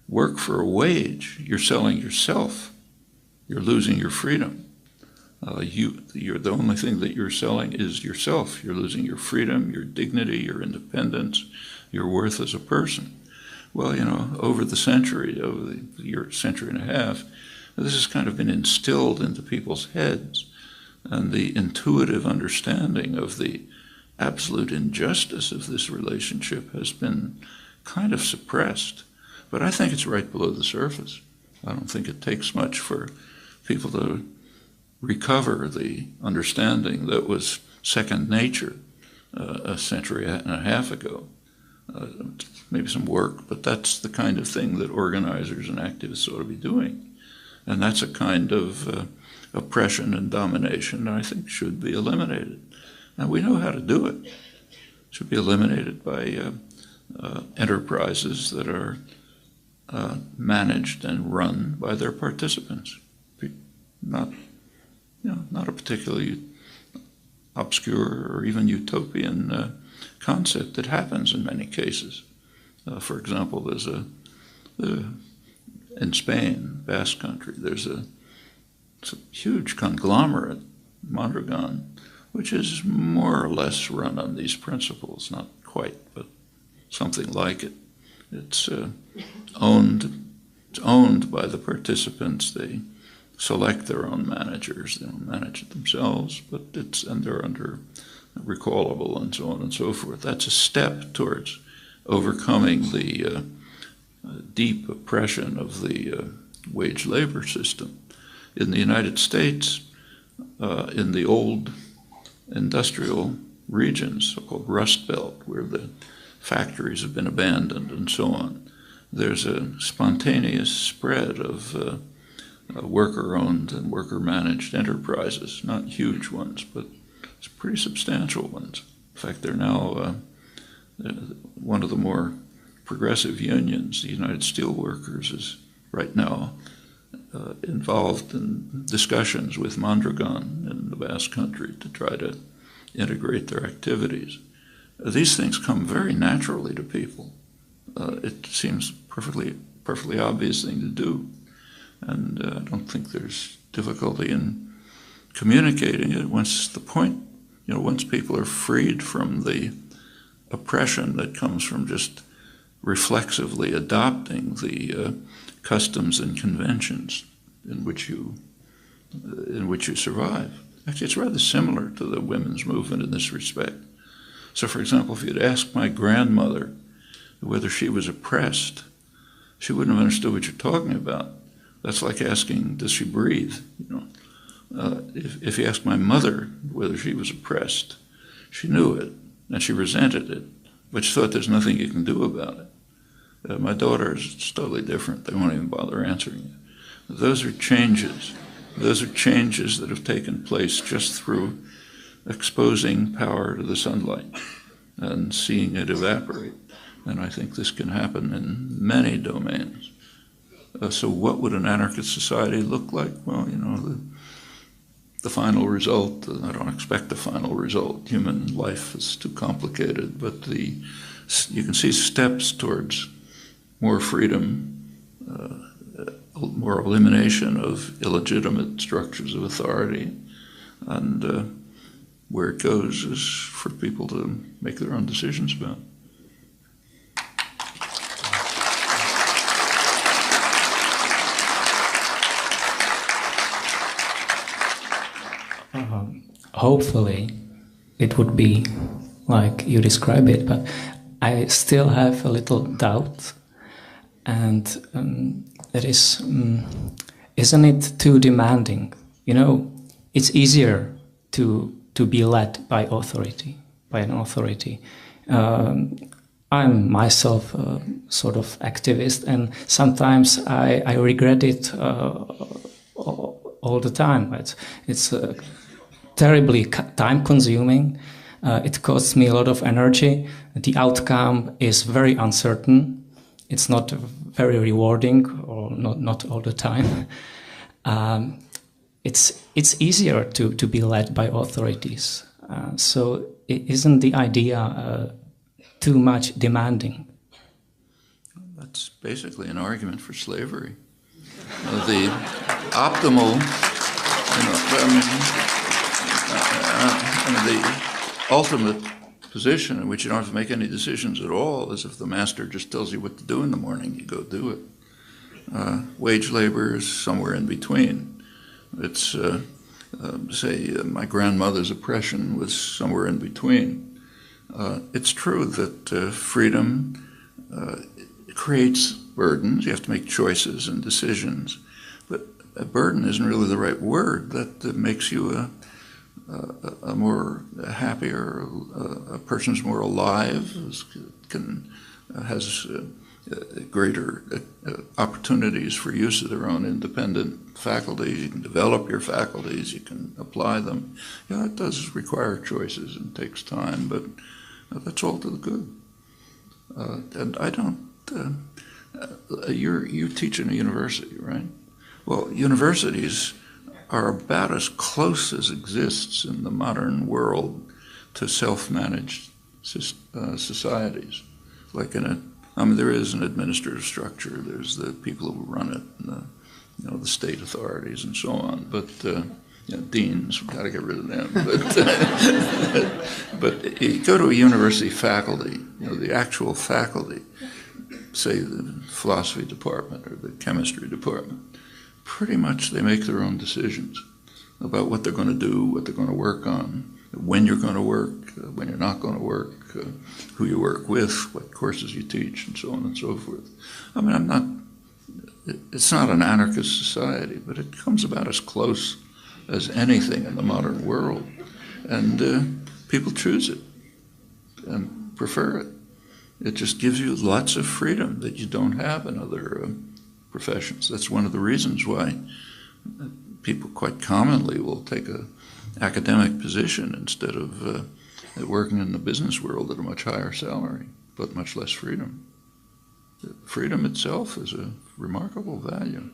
work for a wage, you're selling yourself. You're losing your freedom. You're the only thing that you're selling is yourself. You're losing your freedom, your dignity, your independence, your worth as a person. Well, over the century, century and a half, this has kind of been instilled into people's heads, and the intuitive understanding of the absolute injustice of this relationship has been kind of suppressed. But I think it's right below the surface. I don't think it takes much for people to recover the understanding that was second nature a century and a half ago. Maybe some work, but that's the kind of thing that organizers and activists ought to be doing. And that's a kind of oppression and domination that I think should be eliminated. And we know how to do it. It should be eliminated by enterprises that are managed and run by their participants. Not a particularly obscure or even utopian concept that happens in many cases. For example, there's in Spain, Basque Country, it's a huge conglomerate, Mondragon, which is more or less run on these principles, not quite, but something like it. It's owned by the participants. They select their own managers. They don't manage it themselves, and they're under recallable and so on and so forth. That's a step towards overcoming the deep oppression of the wage labor system. In the United States, in the old industrial regions, so-called Rust Belt, where the factories have been abandoned and so on, there's a spontaneous spread of worker-owned and worker-managed enterprises, not huge ones, but pretty substantial ones. In fact, they're now one of the more progressive unions, the United Steelworkers, is right now involved in discussions with Mondragon in the Basque Country to try to integrate their activities. These things come very naturally to people. It seems perfectly obvious thing to do, and I don't think there's difficulty in communicating it once people are freed from the oppression that comes from just reflexively adopting the customs and conventions in which you survive. Actually, it's rather similar to the women's movement in this respect. So, for example, if you'd asked my grandmother whether she was oppressed, she wouldn't have understood what you're talking about. That's like asking, does she breathe? If you asked my mother whether she was oppressed, she knew it, and she resented it, but she thought there's nothing you can do about it. My daughter is totally different. They won't even bother answering it. Those are changes. Those are changes that have taken place just through exposing power to the sunlight. and seeing it evaporate. And I think this can happen in many domains. So what would an anarchist society look like? Well, you know, the final result, I don't expect the final result. Human life is too complicated, but you can see steps towards more freedom, more elimination of illegitimate structures of authority, and where it goes is for people to make their own decisions about. Hopefully, it would be like you describe it, but I still have a little doubt, and that is, isn't it too demanding? You know, it's easier to be led by an authority. I'm myself a sort of activist, and sometimes I regret it all the time. It's terribly time-consuming. It costs me a lot of energy. The outcome is very uncertain. It's not very rewarding, or not all the time. It's easier to be led by authorities. So isn't the idea too much demanding? That's basically an argument for slavery. The optimal, the ultimate position in which you don't have to make any decisions at all is if the master just tells you what to do in the morning, you go do it. Wage labor is somewhere in between. It's, my grandmother's oppression was somewhere in between. It's true that freedom creates burdens. You have to make choices and decisions. But a burden isn't really the right word. That makes you a more happier, a person's more alive, has greater opportunities for use of their own independent faculties. You can develop your faculties, you can apply them. Yeah, it does require choices and takes time, but that's all to the good. And I don't, you teach in a university, right? Well, universities are about as close as exists in the modern world to self-managed societies. Like there is an administrative structure. There's the people who run it, and the state authorities and so on. But deans, we've got to get rid of them. But you go to a university faculty, the actual faculty, say the philosophy department or the chemistry department, pretty much they make their own decisions about what they're going to do, what they're going to work on, when you're going to work, when you're not going to work, who you work with, what courses you teach, and so on and so forth. I mean, it's not an anarchist society, but it comes about as close as anything in the modern world. And people choose it and prefer it. It just gives you lots of freedom that you don't have in other professions. That's one of the reasons why people quite commonly will take an academic position instead of working in the business world at a much higher salary, but much less freedom. Freedom itself is a remarkable value.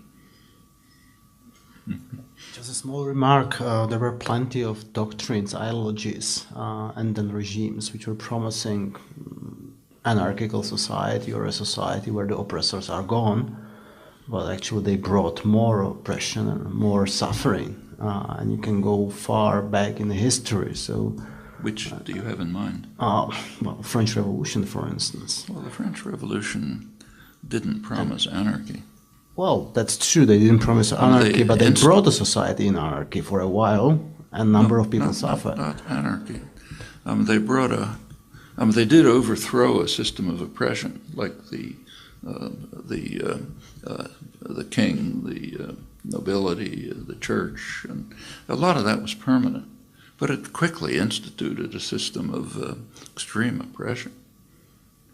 Just a small remark, there were plenty of doctrines, ideologies, and then regimes which were promising anarchical society or a society where the oppressors are gone, but actually they brought more oppression and more suffering, and you can go far back in the history. So, which do you have in mind? Well, French Revolution, for instance. Well, the French Revolution didn't promise anarchy. Well, that's true. They didn't promise anarchy, but they brought a society in anarchy for a while, and a number of people suffered. Not anarchy. They brought they did overthrow a system of oppression, like the king, the nobility, the church, and a lot of that was permanent. But it quickly instituted a system of extreme oppression,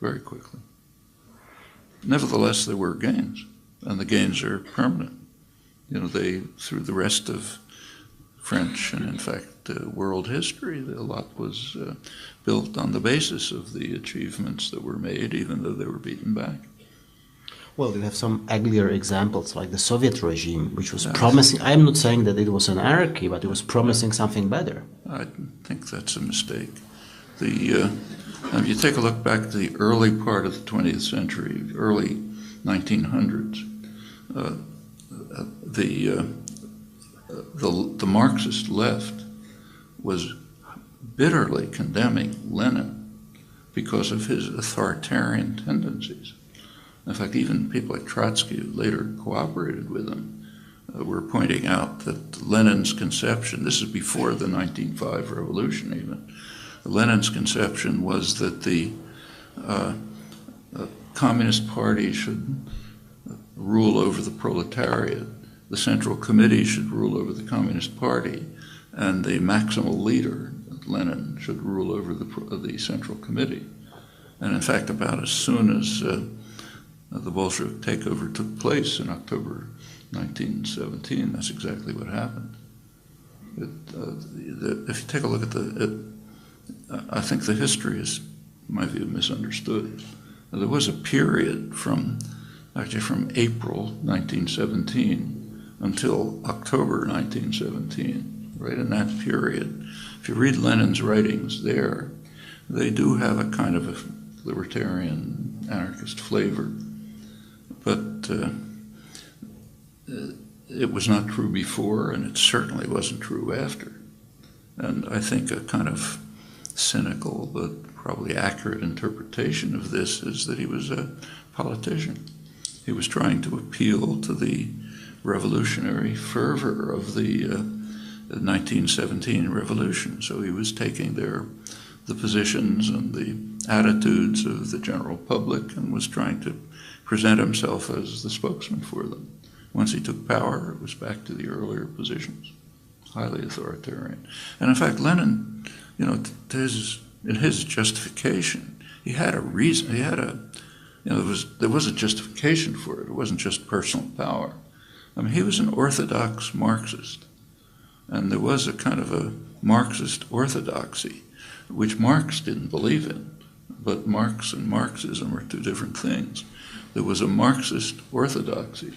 very quickly. Nevertheless, there were gains, and the gains are permanent. They, through the rest of French and, in fact, world history. A lot was built on the basis of the achievements that were made, even though they were beaten back. Well, you have some uglier examples, like the Soviet regime, which was promising. I'm not saying that it was an anarchy, but it was promising something better. I think that's a mistake. If you take a look back at the early part of the 20th century, early 1900s, the Marxist left was bitterly condemning Lenin because of his authoritarian tendencies. In fact, even people like Trotsky, who later cooperated with him, were pointing out that Lenin's conception, this is before the 1905 revolution even, Lenin's conception was that the Communist Party should rule over the proletariat, the Central Committee should rule over the Communist Party, and the maximal leader, Lenin, should rule over the Central Committee. And in fact, about as soon as the Bolshevik takeover took place in October 1917, that's exactly what happened. If you take a look at I think the history is, in my view, misunderstood. There was a period from April 1917 until October 1917. Right in that period, if you read Lenin's writings there, they do have a kind of a libertarian, anarchist flavor. But it was not true before, and it certainly wasn't true after. And I think a kind of cynical but probably accurate interpretation of this is that he was a politician. He was trying to appeal to the revolutionary fervor of the 1917 revolution. So he was taking the positions and the attitudes of the general public and was trying to present himself as the spokesman for them. Once he took power, it was back to the earlier positions, highly authoritarian. And in fact, Lenin, in his justification, he had a reason. He had there was a justification for it. It wasn't just personal power. I mean, he was an orthodox Marxist, and there was a kind of a Marxist orthodoxy, which Marx didn't believe in. But Marx and Marxism are two different things. There was a Marxist orthodoxy,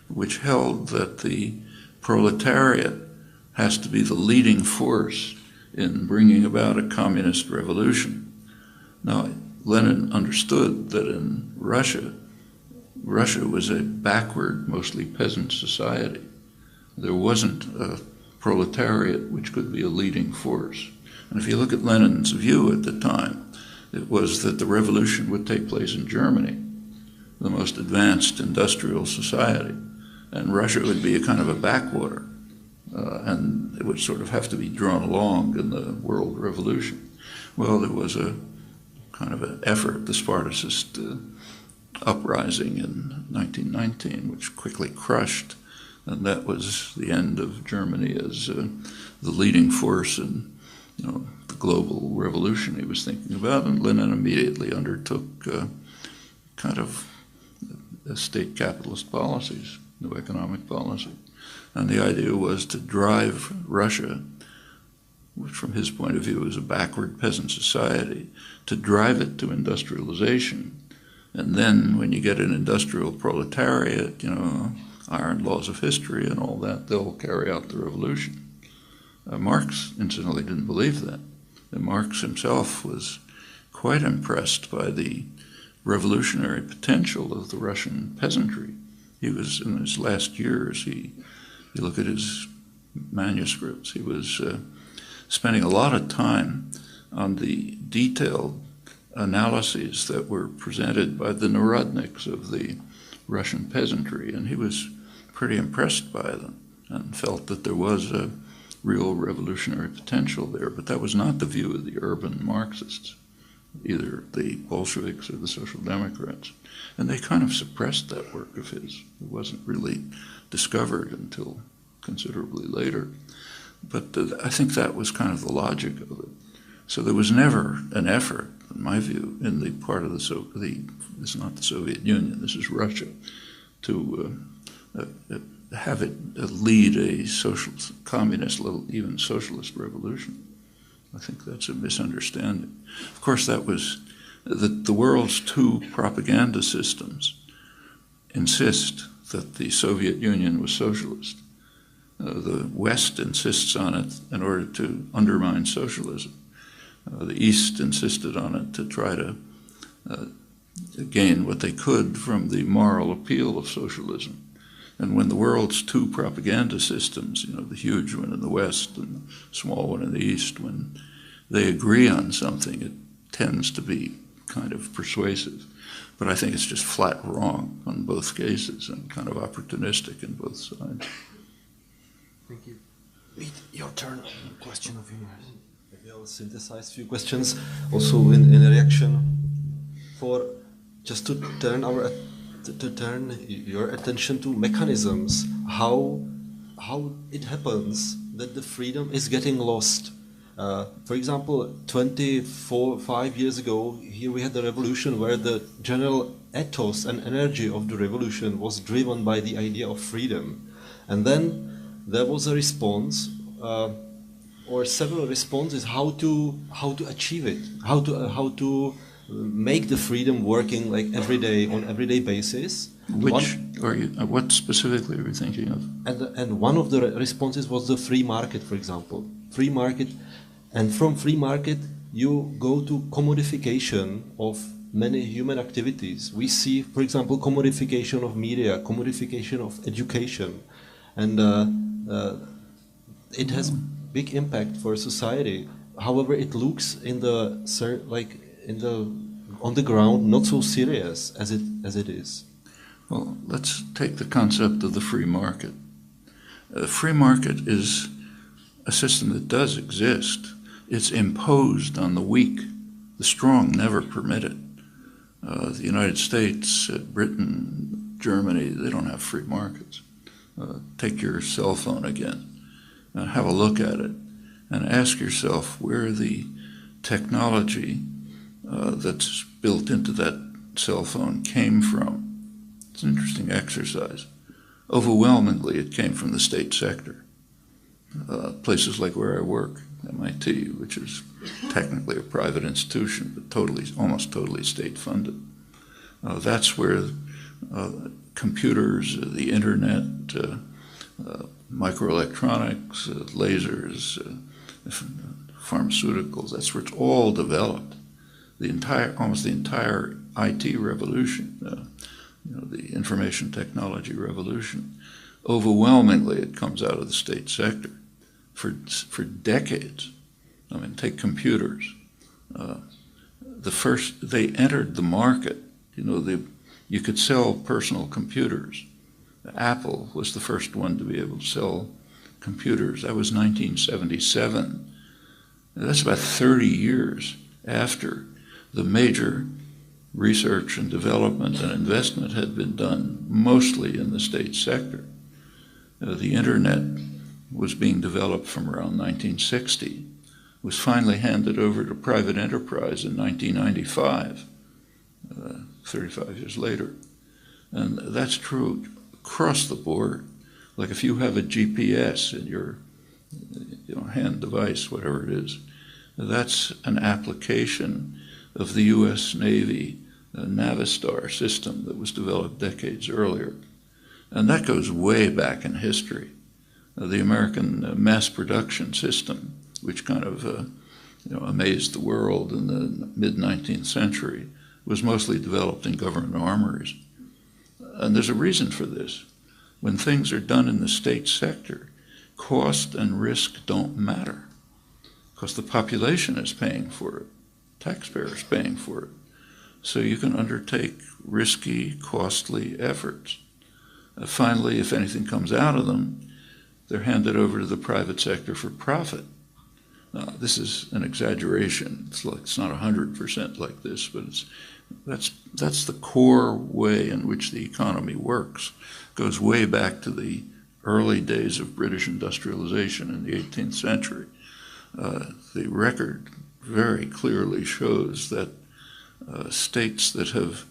which held that the proletariat has to be the leading force in bringing about a communist revolution. Now, Lenin understood that in Russia was a backward, mostly peasant society. There wasn't a proletariat which could be a leading force. And if you look at Lenin's view at the time, it was that the revolution would take place in Germany, the most advanced industrial society, and Russia would be a kind of a backwater, and it would sort of have to be drawn along in the world revolution. Well, there was a kind of an effort, the Spartacist uprising in 1919, which quickly crushed, and that was the end of Germany as the leading force in the global revolution he was thinking about. And Lenin immediately undertook kind of state capitalist policies, new economic policy. And the idea was to drive Russia, which from his point of view was a backward peasant society, to drive it to industrialization. And then when you get an industrial proletariat, iron laws of history and all that, they'll carry out the revolution. Marx, incidentally, didn't believe that. And Marx himself was quite impressed by the revolutionary potential of the Russian peasantry. He was, in his last years, you look at his manuscripts, he was spending a lot of time on the detailed analyses that were presented by the Narodniks of the Russian peasantry, and he was pretty impressed by them and felt that there was a real revolutionary potential there. But that was not the view of the urban Marxists, either the Bolsheviks or the Social Democrats. And they kind of suppressed that work of his. It wasn't really discovered until considerably later. But I think that was kind of the logic of it. So there was never an effort, in my view, in the part of this is not the Soviet Union, this is Russia, to have it lead a socialist, communist, even socialist revolution. I think that's a misunderstanding. Of course, that was the world's two propaganda systems insist that the Soviet Union was socialist. The West insists on it in order to undermine socialism. The East insisted on it to try to gain what they could from the moral appeal of socialism. And when the world's two propaganda systems, the huge one in the West and the small one in the East, when they agree on something, it tends to be kind of persuasive. But I think it's just flat wrong on both cases and kind of opportunistic in both sides. Thank you. Your turn. Question of yours. Maybe I'll synthesize a few questions also in a reaction for just to turn your attention to mechanisms, how it happens that the freedom is getting lost. For example, 5 years ago, here we had the revolution where the general ethos and energy of the revolution was driven by the idea of freedom. And then there was a response, or several responses, how to achieve it, how to make the freedom working like every day on everyday basis. What specifically are you thinking of? And one of the responses was the free market, for example. Free market, and from free market you go to commodification of many human activities. We see, for example, commodification of media, commodification of education, and it has big impact for society. However, it looks on the ground not so serious as it is. Well, let's take the concept of the free market. The free market is a system that does exist. It's imposed on the weak. The strong never permit it. The United States, Britain, Germany, they don't have free markets. Take your cell phone again and have a look at it and ask yourself where the technology that's built into that cell phone came from. It's an interesting exercise. Overwhelmingly, it came from the state sector. Places like where I work, MIT, which is technically a private institution, but almost totally state-funded. That's where computers, the internet, microelectronics, lasers, pharmaceuticals, that's where it's all developed. Almost the entire IT revolution, the information technology revolution, overwhelmingly it comes out of the state sector. For decades, I mean, take computers. They entered the market. You could sell personal computers. Apple was the first one to be able to sell computers. That was 1977. That's about 30 years after the major research and development and investment had been done mostly in the state sector. The internet was being developed from around 1960, was finally handed over to private enterprise in 1995, 35 years later. And that's true across the board. Like if you have a GPS in your hand device, whatever it is, that's an application of the U.S. Navy Navistar system that was developed decades earlier. And that goes way back in history. The American mass production system, which kind of amazed the world in the mid-19th century, was mostly developed in government armories. And there's a reason for this. When things are done in the state sector, cost and risk don't matter because the population is paying for it, taxpayers paying for it. So you can undertake risky, costly efforts. Finally, if anything comes out of them, they're handed over to the private sector for profit. Now, this is an exaggeration. It's not 100% like this, but that's the core way in which the economy works. It goes way back to the early days of British industrialization in the 18th century. The record very clearly shows that states that have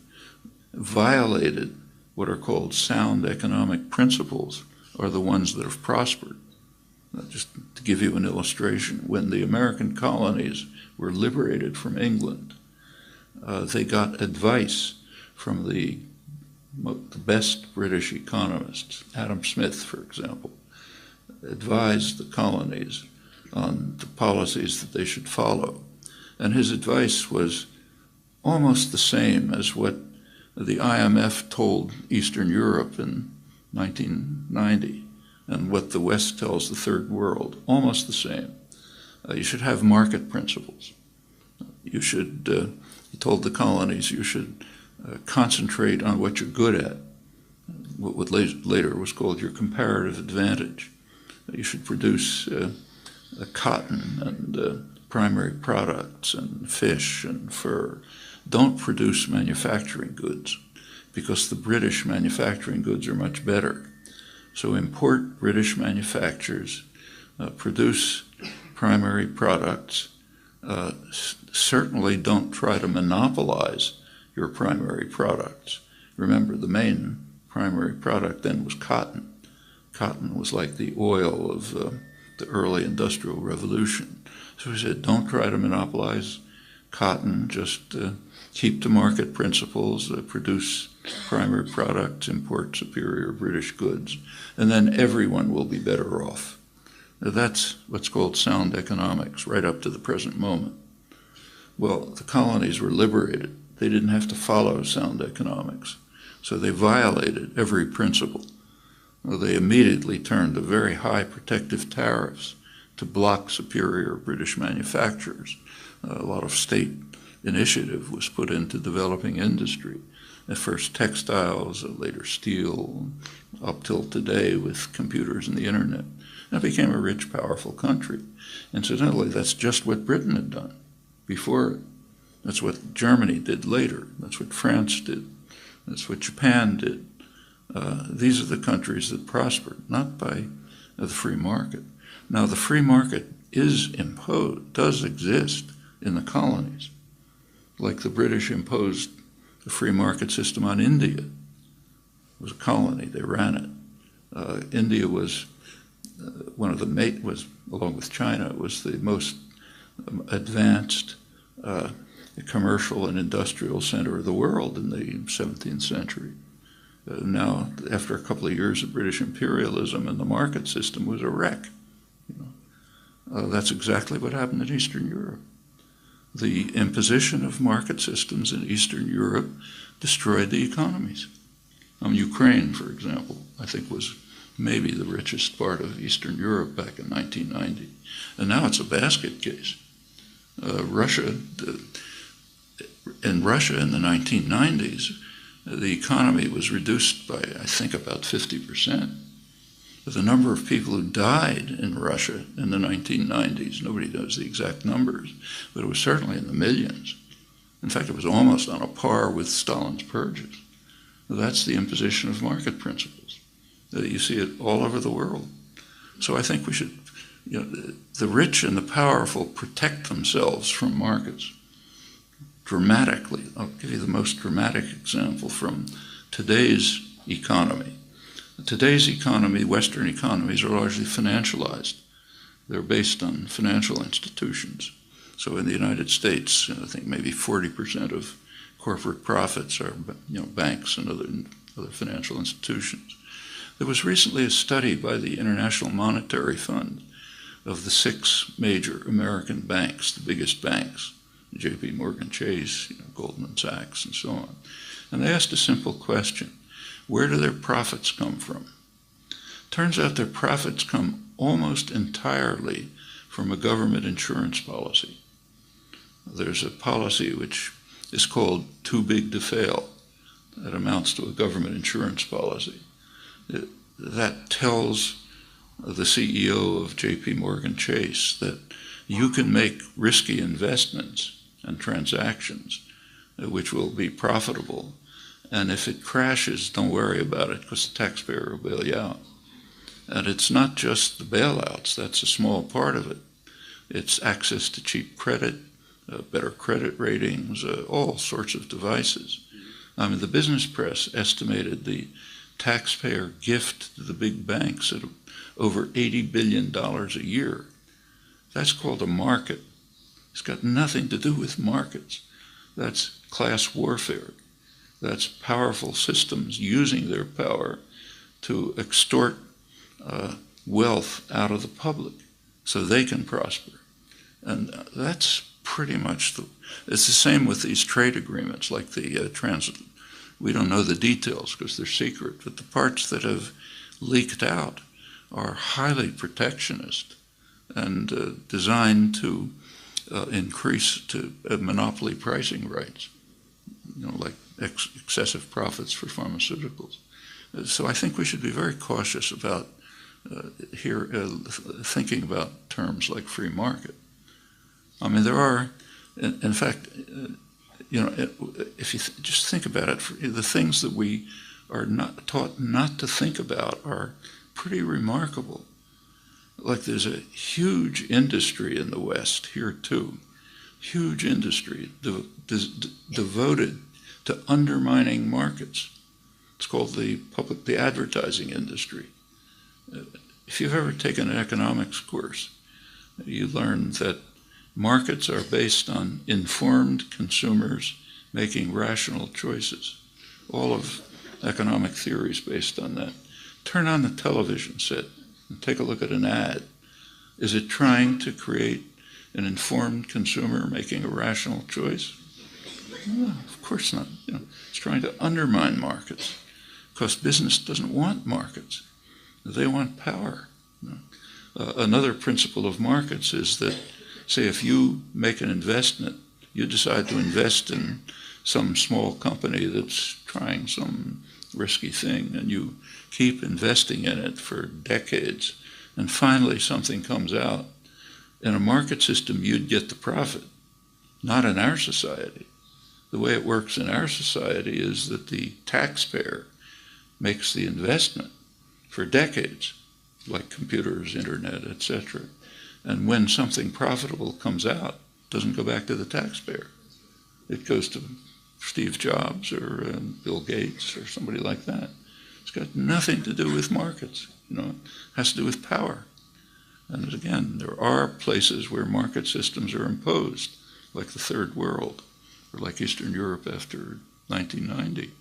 violated what are called sound economic principles are the ones that have prospered. Just to give you an illustration, when the American colonies were liberated from England, they got advice from the best British economists. Adam Smith, for example, advised the colonies on the policies that they should follow. And his advice was almost the same as what the IMF told Eastern Europe in 1990 and what the West tells the Third World, almost the same. You should have market principles. You should, he told the colonies, you should concentrate on what you're good at, what later was called your comparative advantage. You should produce cotton and primary products and fish and fur. Don't produce manufacturing goods, because the British manufacturing goods are much better. So import British manufacturers, produce primary products. Certainly don't try to monopolize your primary products. Remember, the main primary product then was cotton. Cotton was like the oil of the early Industrial Revolution. So he said, don't try to monopolize cotton, just keep to market principles, produce primary products, import superior British goods, and then everyone will be better off. Now, that's what's called sound economics, right up to the present moment. Well, the colonies were liberated. They didn't have to follow sound economics, so they violated every principle. Well, they immediately turned to very high protective tariffs to block superior British manufacturers. A lot of state initiative was put into developing industry. At first textiles, later steel, up till today with computers and the internet. And it became a rich, powerful country. Incidentally, that's just what Britain had done before it. That's what Germany did later. That's what France did. That's what Japan did. These are the countries that prospered, not by the free market. Now, the free market is imposed, does exist in the colonies, like the British imposed the free market system on India. It was a colony, they ran it. India was one of the, along with China, was the most advanced commercial and industrial center of the world in the 17th century. Now, after a couple of years of British imperialism, and the market system was a wreck. That's exactly what happened in Eastern Europe. The imposition of market systems in Eastern Europe destroyed the economies. Ukraine, for example, I think was maybe the richest part of Eastern Europe back in 1990. And now it's a basket case. In Russia in the 1990s, the economy was reduced by, I think, about 50%. But the number of people who died in Russia in the 1990s, nobody knows the exact numbers, but it was certainly in the millions. In fact, it was almost on a par with Stalin's purges. That's the imposition of market principles. You see it all over the world. So I think we should, the rich and the powerful protect themselves from markets dramatically. I'll give you the most dramatic example from today's economy. Today's economy, Western economies, are largely financialized. They're based on financial institutions. So in the United States, I think maybe 40% of corporate profits are, banks and other financial institutions. There was recently a study by the International Monetary Fund of the 6 major American banks, the biggest banks, J.P. Morgan Chase, Goldman Sachs, and so on. And they asked a simple question: where do their profits come from? Turns out their profits come almost entirely from a government insurance policy. There's a policy which is called too big to fail. That amounts to a government insurance policy. That tells the CEO of J.P. Morgan Chase that you can make risky investments and transactions which will be profitable. And if it crashes, don't worry about it, because the taxpayer will bail you out. And it's not just the bailouts, that's a small part of it. It's access to cheap credit, better credit ratings, all sorts of devices. The business press estimated the taxpayer gift to the big banks at over $80 billion a year. That's called a market. It's got nothing to do with markets. That's class warfare. That's powerful systems using their power to extort wealth out of the public so they can prosper. And that's pretty much it's the same with these trade agreements, like the we don't know the details because they're secret, but the parts that have leaked out are highly protectionist and designed to increase to monopoly pricing rights, like excessive profits for pharmaceuticals. So I think we should be very cautious about thinking about terms like free market. I mean, there are, in fact, if you just think about it, the things that we are not taught not to think about are pretty remarkable. Like there's a huge industry in the West here too, huge industry devoted to undermining markets. It's called the advertising industry. If you've ever taken an economics course, you learn that markets are based on informed consumers making rational choices. All of economic theory is based on that. Turn on the television set and take a look at an ad. Is it trying to create an informed consumer making a rational choice? No, of course not. It's trying to undermine markets because business doesn't want markets. They want power. Another principle of markets is that, say, if you make an investment, you decide to invest in some small company that's trying some risky thing, and you keep investing in it for decades, and finally something comes out. In a market system, you'd get the profit, not in our society. The way it works in our society is that the taxpayer makes the investment for decades, like computers, internet, etc. And when something profitable comes out, it doesn't go back to the taxpayer. It goes to Steve Jobs or Bill Gates or somebody like that. It's got nothing to do with markets. It has to do with power. And again, there are places where market systems are imposed, like the Third World or like Eastern Europe after 1990.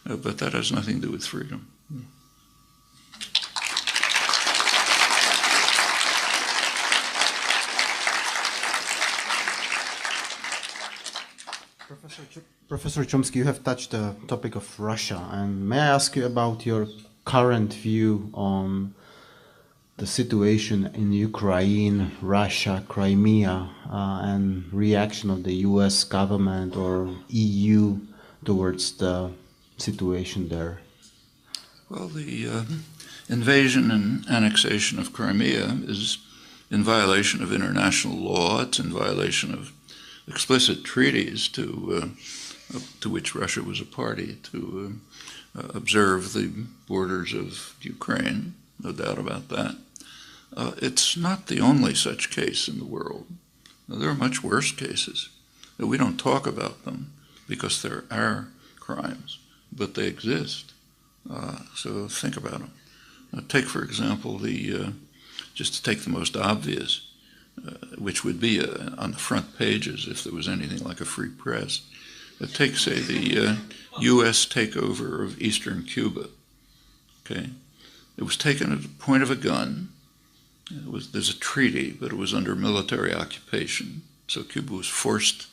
But that has nothing to do with freedom. Professor Chomsky, you have touched the topic of Russia, and may I ask you about your current view on the situation in Ukraine, Russia, Crimea, and reaction of the US government or EU towards the situation there? Well, the invasion and annexation of Crimea is in violation of international law. It's in violation of explicit treaties to which Russia was a party, to observe the borders of Ukraine, no doubt about that. It's not the only such case in the world. There are much worse cases. We don't talk about them because they're our crimes, but they exist. So think about them. Take, for example, just to take the most obvious, which would be on the front pages if there was anything like a free press. Take, say, the U.S. takeover of eastern Cuba. Okay, it was taken at the point of a gun. There's a treaty, but it was under military occupation. So Cuba was forced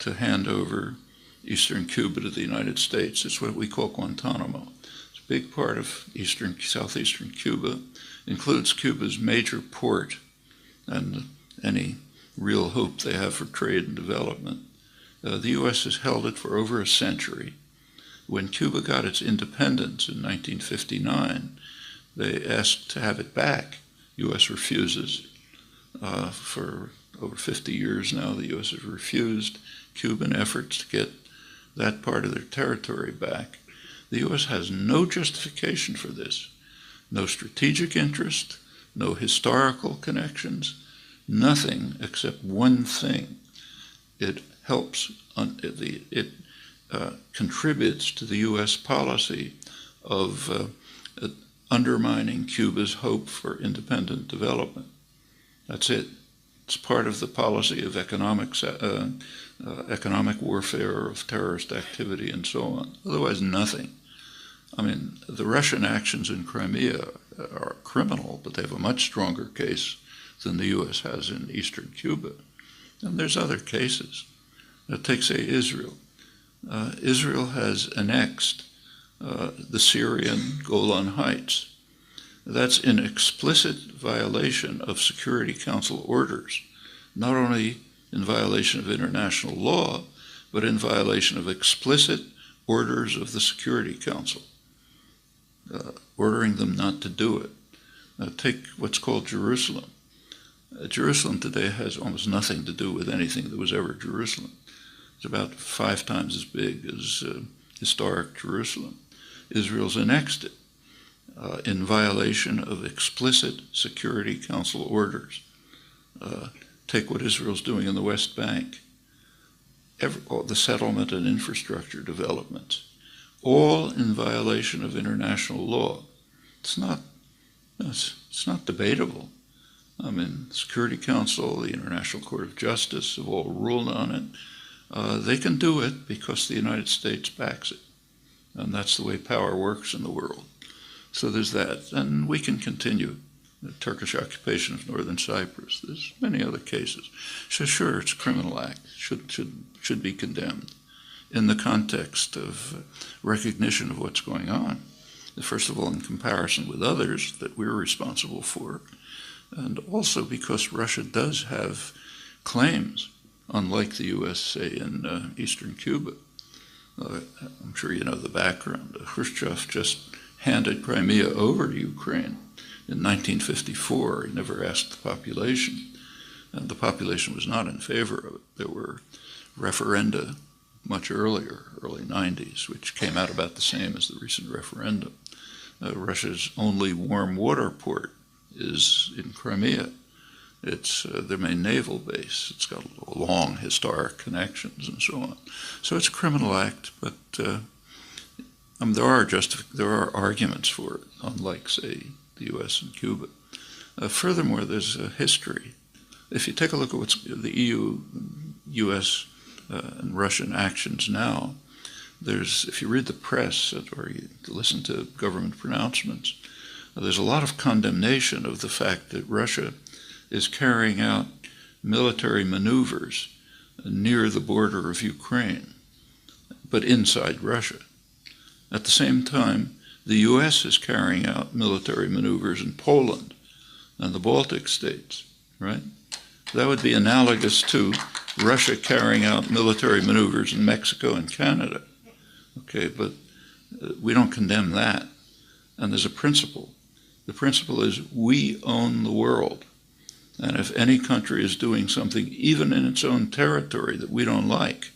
to hand over eastern Cuba to the United States. It's what we call Guantanamo. It's a big part of southeastern Cuba. Includes Cuba's major port and any real hope they have for trade and development. The U.S. has held it for over a century. When Cuba got its independence in 1959, they asked to have it back. U.S. refuses. For over 50 years now, the U.S. has refused Cuban efforts to get that part of their territory back. The U.S. has no justification for this. No strategic interest, no historical connections, nothing except one thing. It helps, it contributes to the U.S. policy of undermining Cuba's hope for independent development. That's it. It's part of the policy of economic warfare, of terrorist activity, and so on. Otherwise, nothing. I mean, the Russian actions in Crimea are criminal, but they have a much stronger case than the U.S. has in eastern Cuba. And there's other cases. Take, say, Israel. Israel has annexed the Syrian Golan Heights. That's in explicit violation of Security Council orders, not only in violation of international law, but in violation of explicit orders of the Security Council, ordering them not to do it. Take what's called Jerusalem. Jerusalem today has almost nothing to do with anything that was ever Jerusalem. It's about 5 times as big as historic Jerusalem. Israel's annexed it in violation of explicit Security Council orders. Take what Israel's doing in the West Bank. All the settlement and infrastructure developments, all in violation of international law. It's not debatable. I mean, the Security Council, the International Court of Justice have all ruled on it. They can do it because the United States backs it. And that's the way power works in the world. So there's that. And we can continue. The Turkish occupation of northern Cyprus. There's many other cases. So sure, it's a criminal act. Should be condemned in the context of recognition of what's going on. First of all, in comparison with others that we're responsible for. And also because Russia does have claims, unlike the U.S., say, in eastern Cuba. I'm sure you know the background. Khrushchev just handed Crimea over to Ukraine in 1954. He never asked the population, and the population was not in favor of it. There were referenda much earlier, early 90s, which came out about the same as the recent referendum. Russia's only warm water port is in Crimea. It's their main naval base. It's got long historic connections and so on. So it's a criminal act, but there are arguments for it, unlike, say, the U.S. and Cuba. Furthermore, there's a history. If you take a look at what's the EU, U.S., and Russian actions now, if you read the press or you listen to government pronouncements, there's a lot of condemnation of the fact that Russia is carrying out military maneuvers near the border of Ukraine, but inside Russia. At the same time, the U.S. is carrying out military maneuvers in Poland and the Baltic states, right? That would be analogous to Russia carrying out military maneuvers in Mexico and Canada. Okay, but we don't condemn that. And there's a principle. The principle is we own the world. And if any country is doing something, even in its own territory, that we don't like,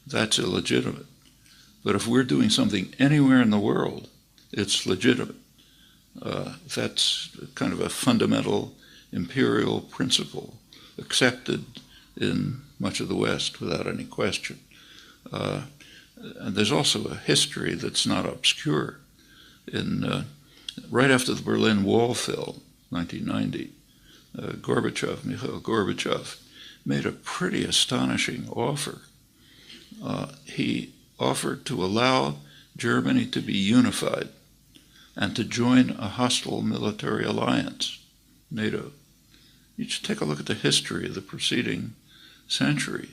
that's illegitimate. But if we're doing something anywhere in the world, it's legitimate. That's kind of a fundamental imperial principle accepted in much of the West without any question. And there's also a history that's not obscure. Right after the Berlin Wall fell, 1990, Mikhail Gorbachev, made a pretty astonishing offer. He offered to allow Germany to be unified and to join a hostile military alliance, NATO. You should take a look at the history of the preceding century,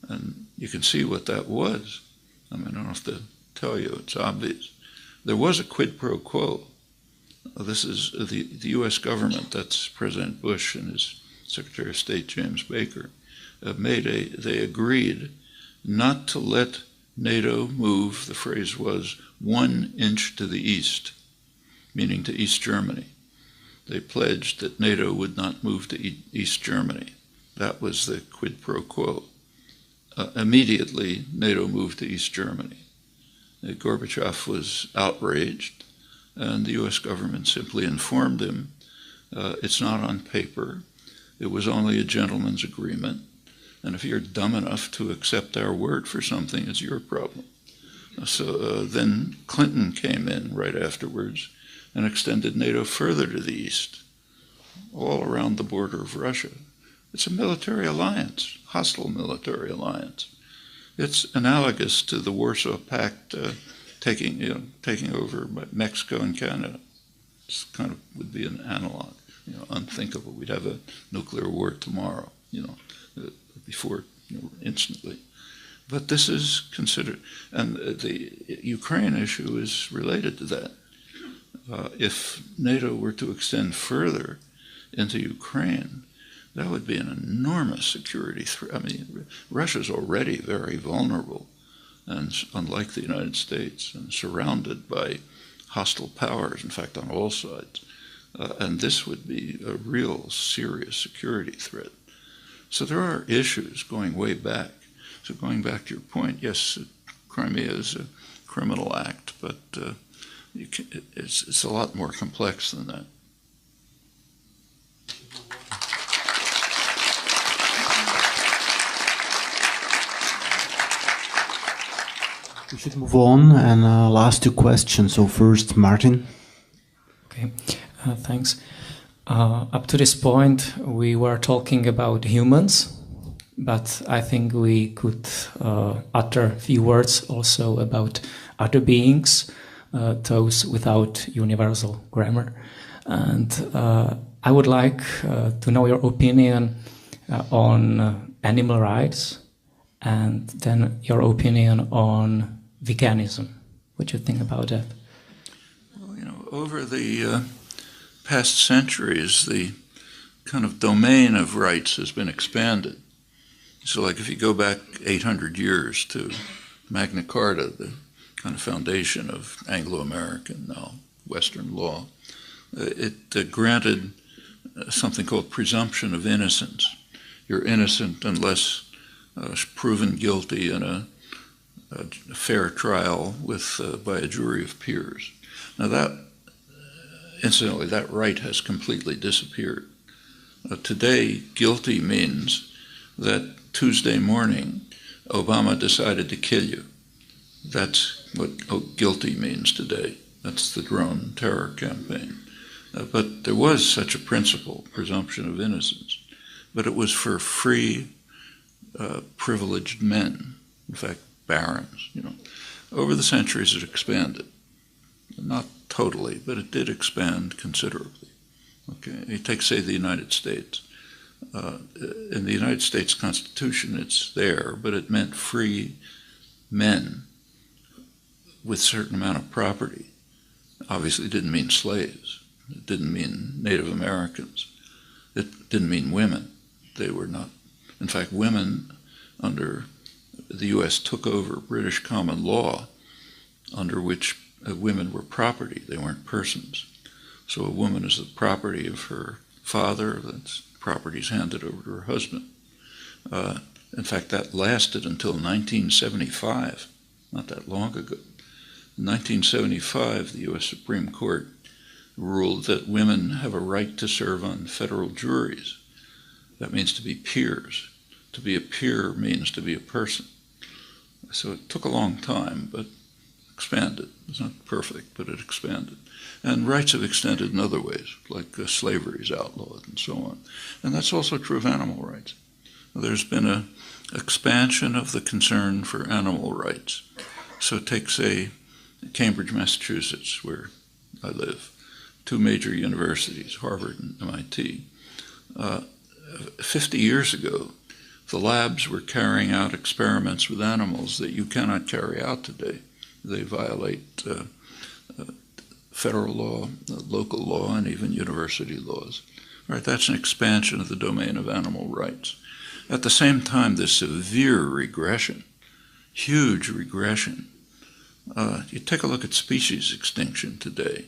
and you can see what that was. I mean, I don't have to tell you, it's obvious. There was a quid pro quo. This is the U.S. government, that's President Bush and his Secretary of State, James Baker, they agreed not to let NATO move, the phrase was, 1 inch to the east, meaning to East Germany. They pledged that NATO would not move to East Germany. That was the quid pro quo. Immediately, NATO moved to East Germany. Gorbachev was outraged, and the U.S. government simply informed him, it's not on paper, it was only a gentleman's agreement, and if you're dumb enough to accept our word for something, it's your problem. So then Clinton came in right afterwards and extended NATO further to the east, all around the border of Russia. It's a military alliance, hostile military alliance. It's analogous to the Warsaw Pact taking over Mexico and Canada. It's kind of would be an analog, unthinkable. We'd have a nuclear war tomorrow, before instantly. But this is considered, and the Ukraine issue is related to that. If NATO were to extend further into Ukraine, that would be an enormous security threat. I mean, Russia's already very vulnerable, and unlike the United States, and surrounded by hostile powers, in fact, on all sides. And this would be a real serious security threat. So there are issues going way back. So going back to your point, yes, Crimea is a criminal act, but it's a lot more complex than that. We should move on, and last two questions. So first, Martin. Okay, thanks. Up to this point, we were talking about humans, but I think we could utter a few words also about other beings, those without universal grammar. And I would like to know your opinion on animal rights, and then your opinion on veganism. What do you think about that? Well, over the past centuries, the kind of domain of rights has been expanded. So like if you go back 800 years to Magna Carta, the kind of foundation of Anglo-American, now Western law, it granted something called presumption of innocence. You're innocent unless proven guilty in a fair trial by a jury of peers. Now that, incidentally, that right has completely disappeared. Today, guilty means that Tuesday morning, Obama decided to kill you. That's what guilty means today. That's the drone terror campaign. But there was such a principle, presumption of innocence, but it was for free, privileged men, in fact, barons. Over the centuries it expanded. Not totally, but it did expand considerably. Okay, you take, say, the United States. In the United States Constitution, it's there, but it meant free men with a certain amount of property. Obviously, it didn't mean slaves. It didn't mean Native Americans. It didn't mean women. They were not. In fact, women under the U.S. took over British common law, under which women were property. They weren't persons. So a woman is the property of her father. That's properties handed over to her husband. In fact, that lasted until 1975, not that long ago. In 1975, the U.S. Supreme Court ruled that women have a right to serve on federal juries. That means to be peers. To be a peer means to be a person. So it took a long time, but expanded. It's not perfect, but it expanded. And rights have extended in other ways, like slavery is outlawed and so on. And that's also true of animal rights. There's been an expansion of the concern for animal rights. So take, say, Cambridge, Massachusetts, where I live, two major universities, Harvard and MIT. 50 years ago, the labs were carrying out experiments with animals that you cannot carry out today. They violate federal law, local law, and even university laws. Right, that's an expansion of the domain of animal rights. At the same time, there's severe regression, huge regression. You take a look at species extinction today.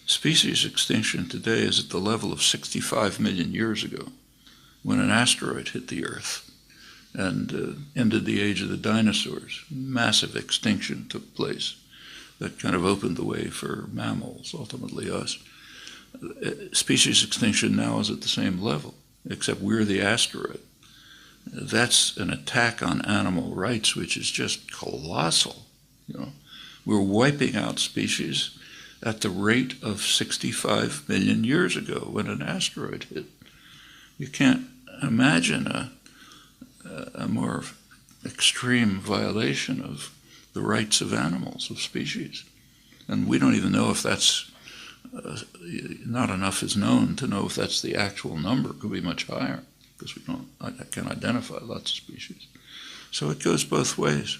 Species extinction today is at the level of 65 million years ago, when an asteroid hit the Earth and ended the age of the dinosaurs. Massive extinction took place that kind of opened the way for mammals, ultimately us. Species extinction now is at the same level, except we're the asteroid. That's an attack on animal rights, which is just colossal. You know, we're wiping out species at the rate of 65 million years ago when an asteroid hit. You can't imagine a more extreme violation of the rights of animals, of species. And we don't even know if that's, not enough is known to know if that's the actual number. It could be much higher, because I can identify lots of species. So it goes both ways.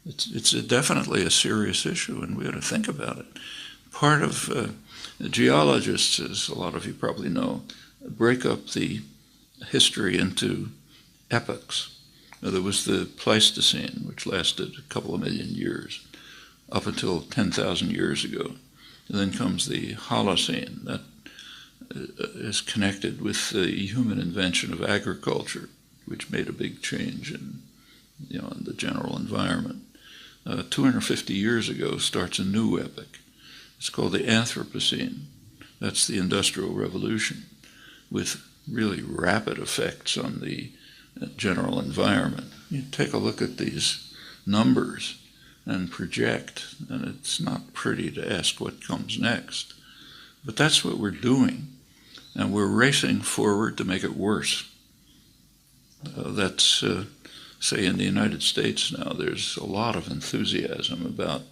It's definitely a serious issue, and we ought to think about it. Part of geologists, as a lot of you probably know, break up the history into epochs. Now, there was the Pleistocene, which lasted a couple of million years, up until 10,000 years ago. And then comes the Holocene, that is connected with the human invention of agriculture, which made a big change in the general environment. 250 years ago starts a new epoch. It's called the Anthropocene. That's the Industrial Revolution, with really rapid effects on the general environment. You take a look at these numbers and project, and it's not pretty to ask what comes next. But that's what we're doing, and we're racing forward to make it worse. That's, say, in the United States now, there's a lot of enthusiasm about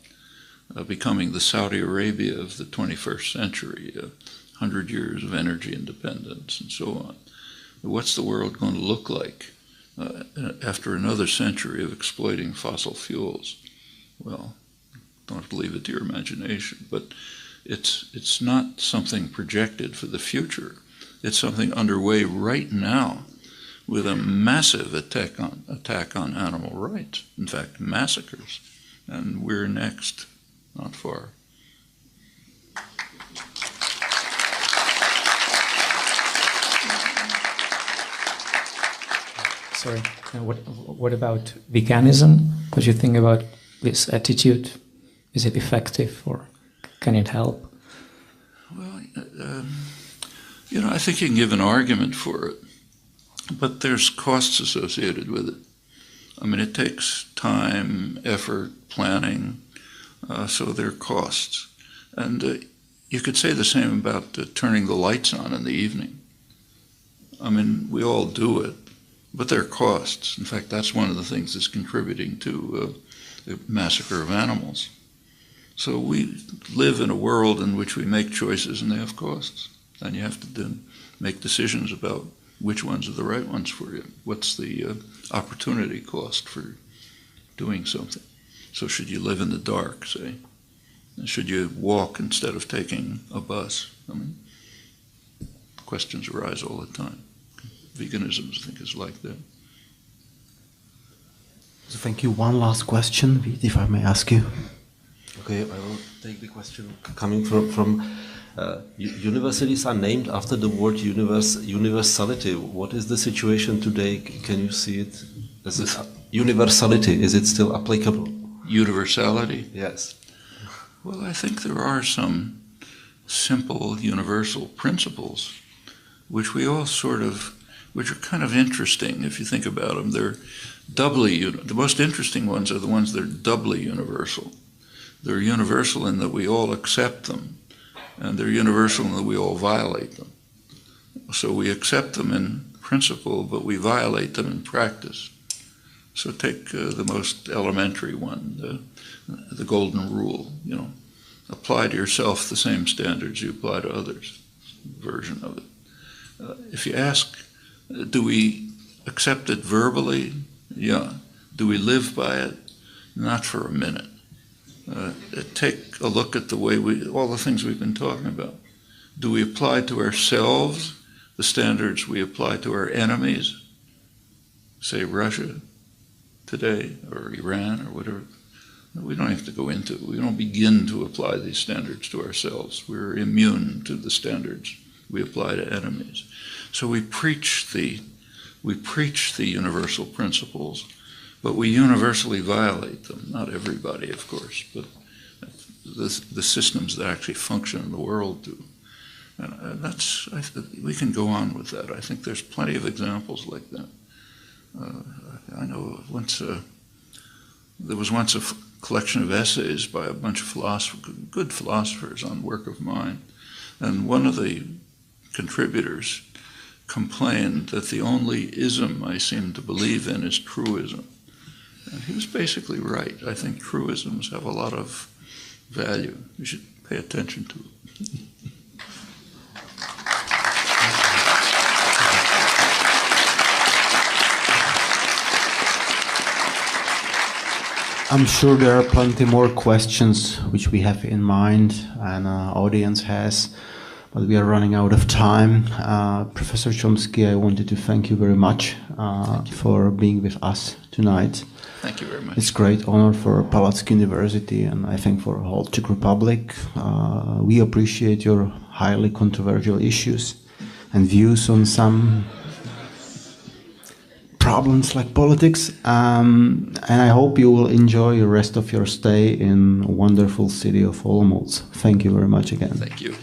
becoming the Saudi Arabia of the 21st century, 100 years of energy independence and so on. What's the world going to look like after another century of exploiting fossil fuels? Well, don't leave it to your imagination, but it's not something projected for the future. It's something underway right now with a massive attack on animal rights. In fact, massacres. And we're next, not far. Sorry, what about veganism? What do you think about this attitude? Is it effective, or can it help? Well, I think you can give an argument for it, but there's costs associated with it. I mean, it takes time, effort, planning, so there are costs. And you could say the same about turning the lights on in the evening. I mean, we all do it, but there are costs. In fact, that's one of the things that's contributing to the massacre of animals. So we live in a world in which we make choices and they have costs. And you have to then make decisions about which ones are the right ones for you. What's the opportunity cost for doing something? So should you live in the dark, say? Should you walk instead of taking a bus? I mean, questions arise all the time. Veganism, I think, is like that. So thank you. One last question, if I may ask you. Okay, I will take the question coming from universities are named after the word universality. What is the situation today? Can you see it as universality? Is it still applicable? Universality? Yes. Well, I think there are some simple universal principles which we all which are kind of interesting if you think about them. They're the most interesting ones are the ones that are doubly universal. They're universal in that we all accept them, and they're universal in that we all violate them. So we accept them in principle, but we violate them in practice. So take the most elementary one, the golden rule, apply to yourself the same standards you apply to others, version of it. If you ask, do we accept it verbally? Yeah. Do we live by it? Not for a minute. Take a look at all the things we've been talking about. Do we apply to ourselves the standards we apply to our enemies? Say Russia today, or Iran, or whatever. We don't have to go into it. We don't begin to apply these standards to ourselves. We're immune to the standards we apply to enemies. So we preach the universal principles, but we universally violate them. Not everybody, of course, but the systems that actually function in the world do. And we can go on with that. I think there's plenty of examples like that. I know there was once a collection of essays by a bunch of good philosophers on work of mind. And one of the contributors complained that the only ism I seem to believe in is truism. And he was basically right. I think truisms have a lot of value. You should pay attention to it. I'm sure there are plenty more questions which we have in mind and audience has, but we are running out of time. Professor Chomsky, I wanted to thank you very much for being with us tonight. Thank you very much. It's a great honor for Palacký University and I think for the whole Czech Republic. We appreciate your highly controversial issues and views on some problems like politics, and I hope you will enjoy the rest of your stay in wonderful city of Olomouc. Thank you very much again. Thank you.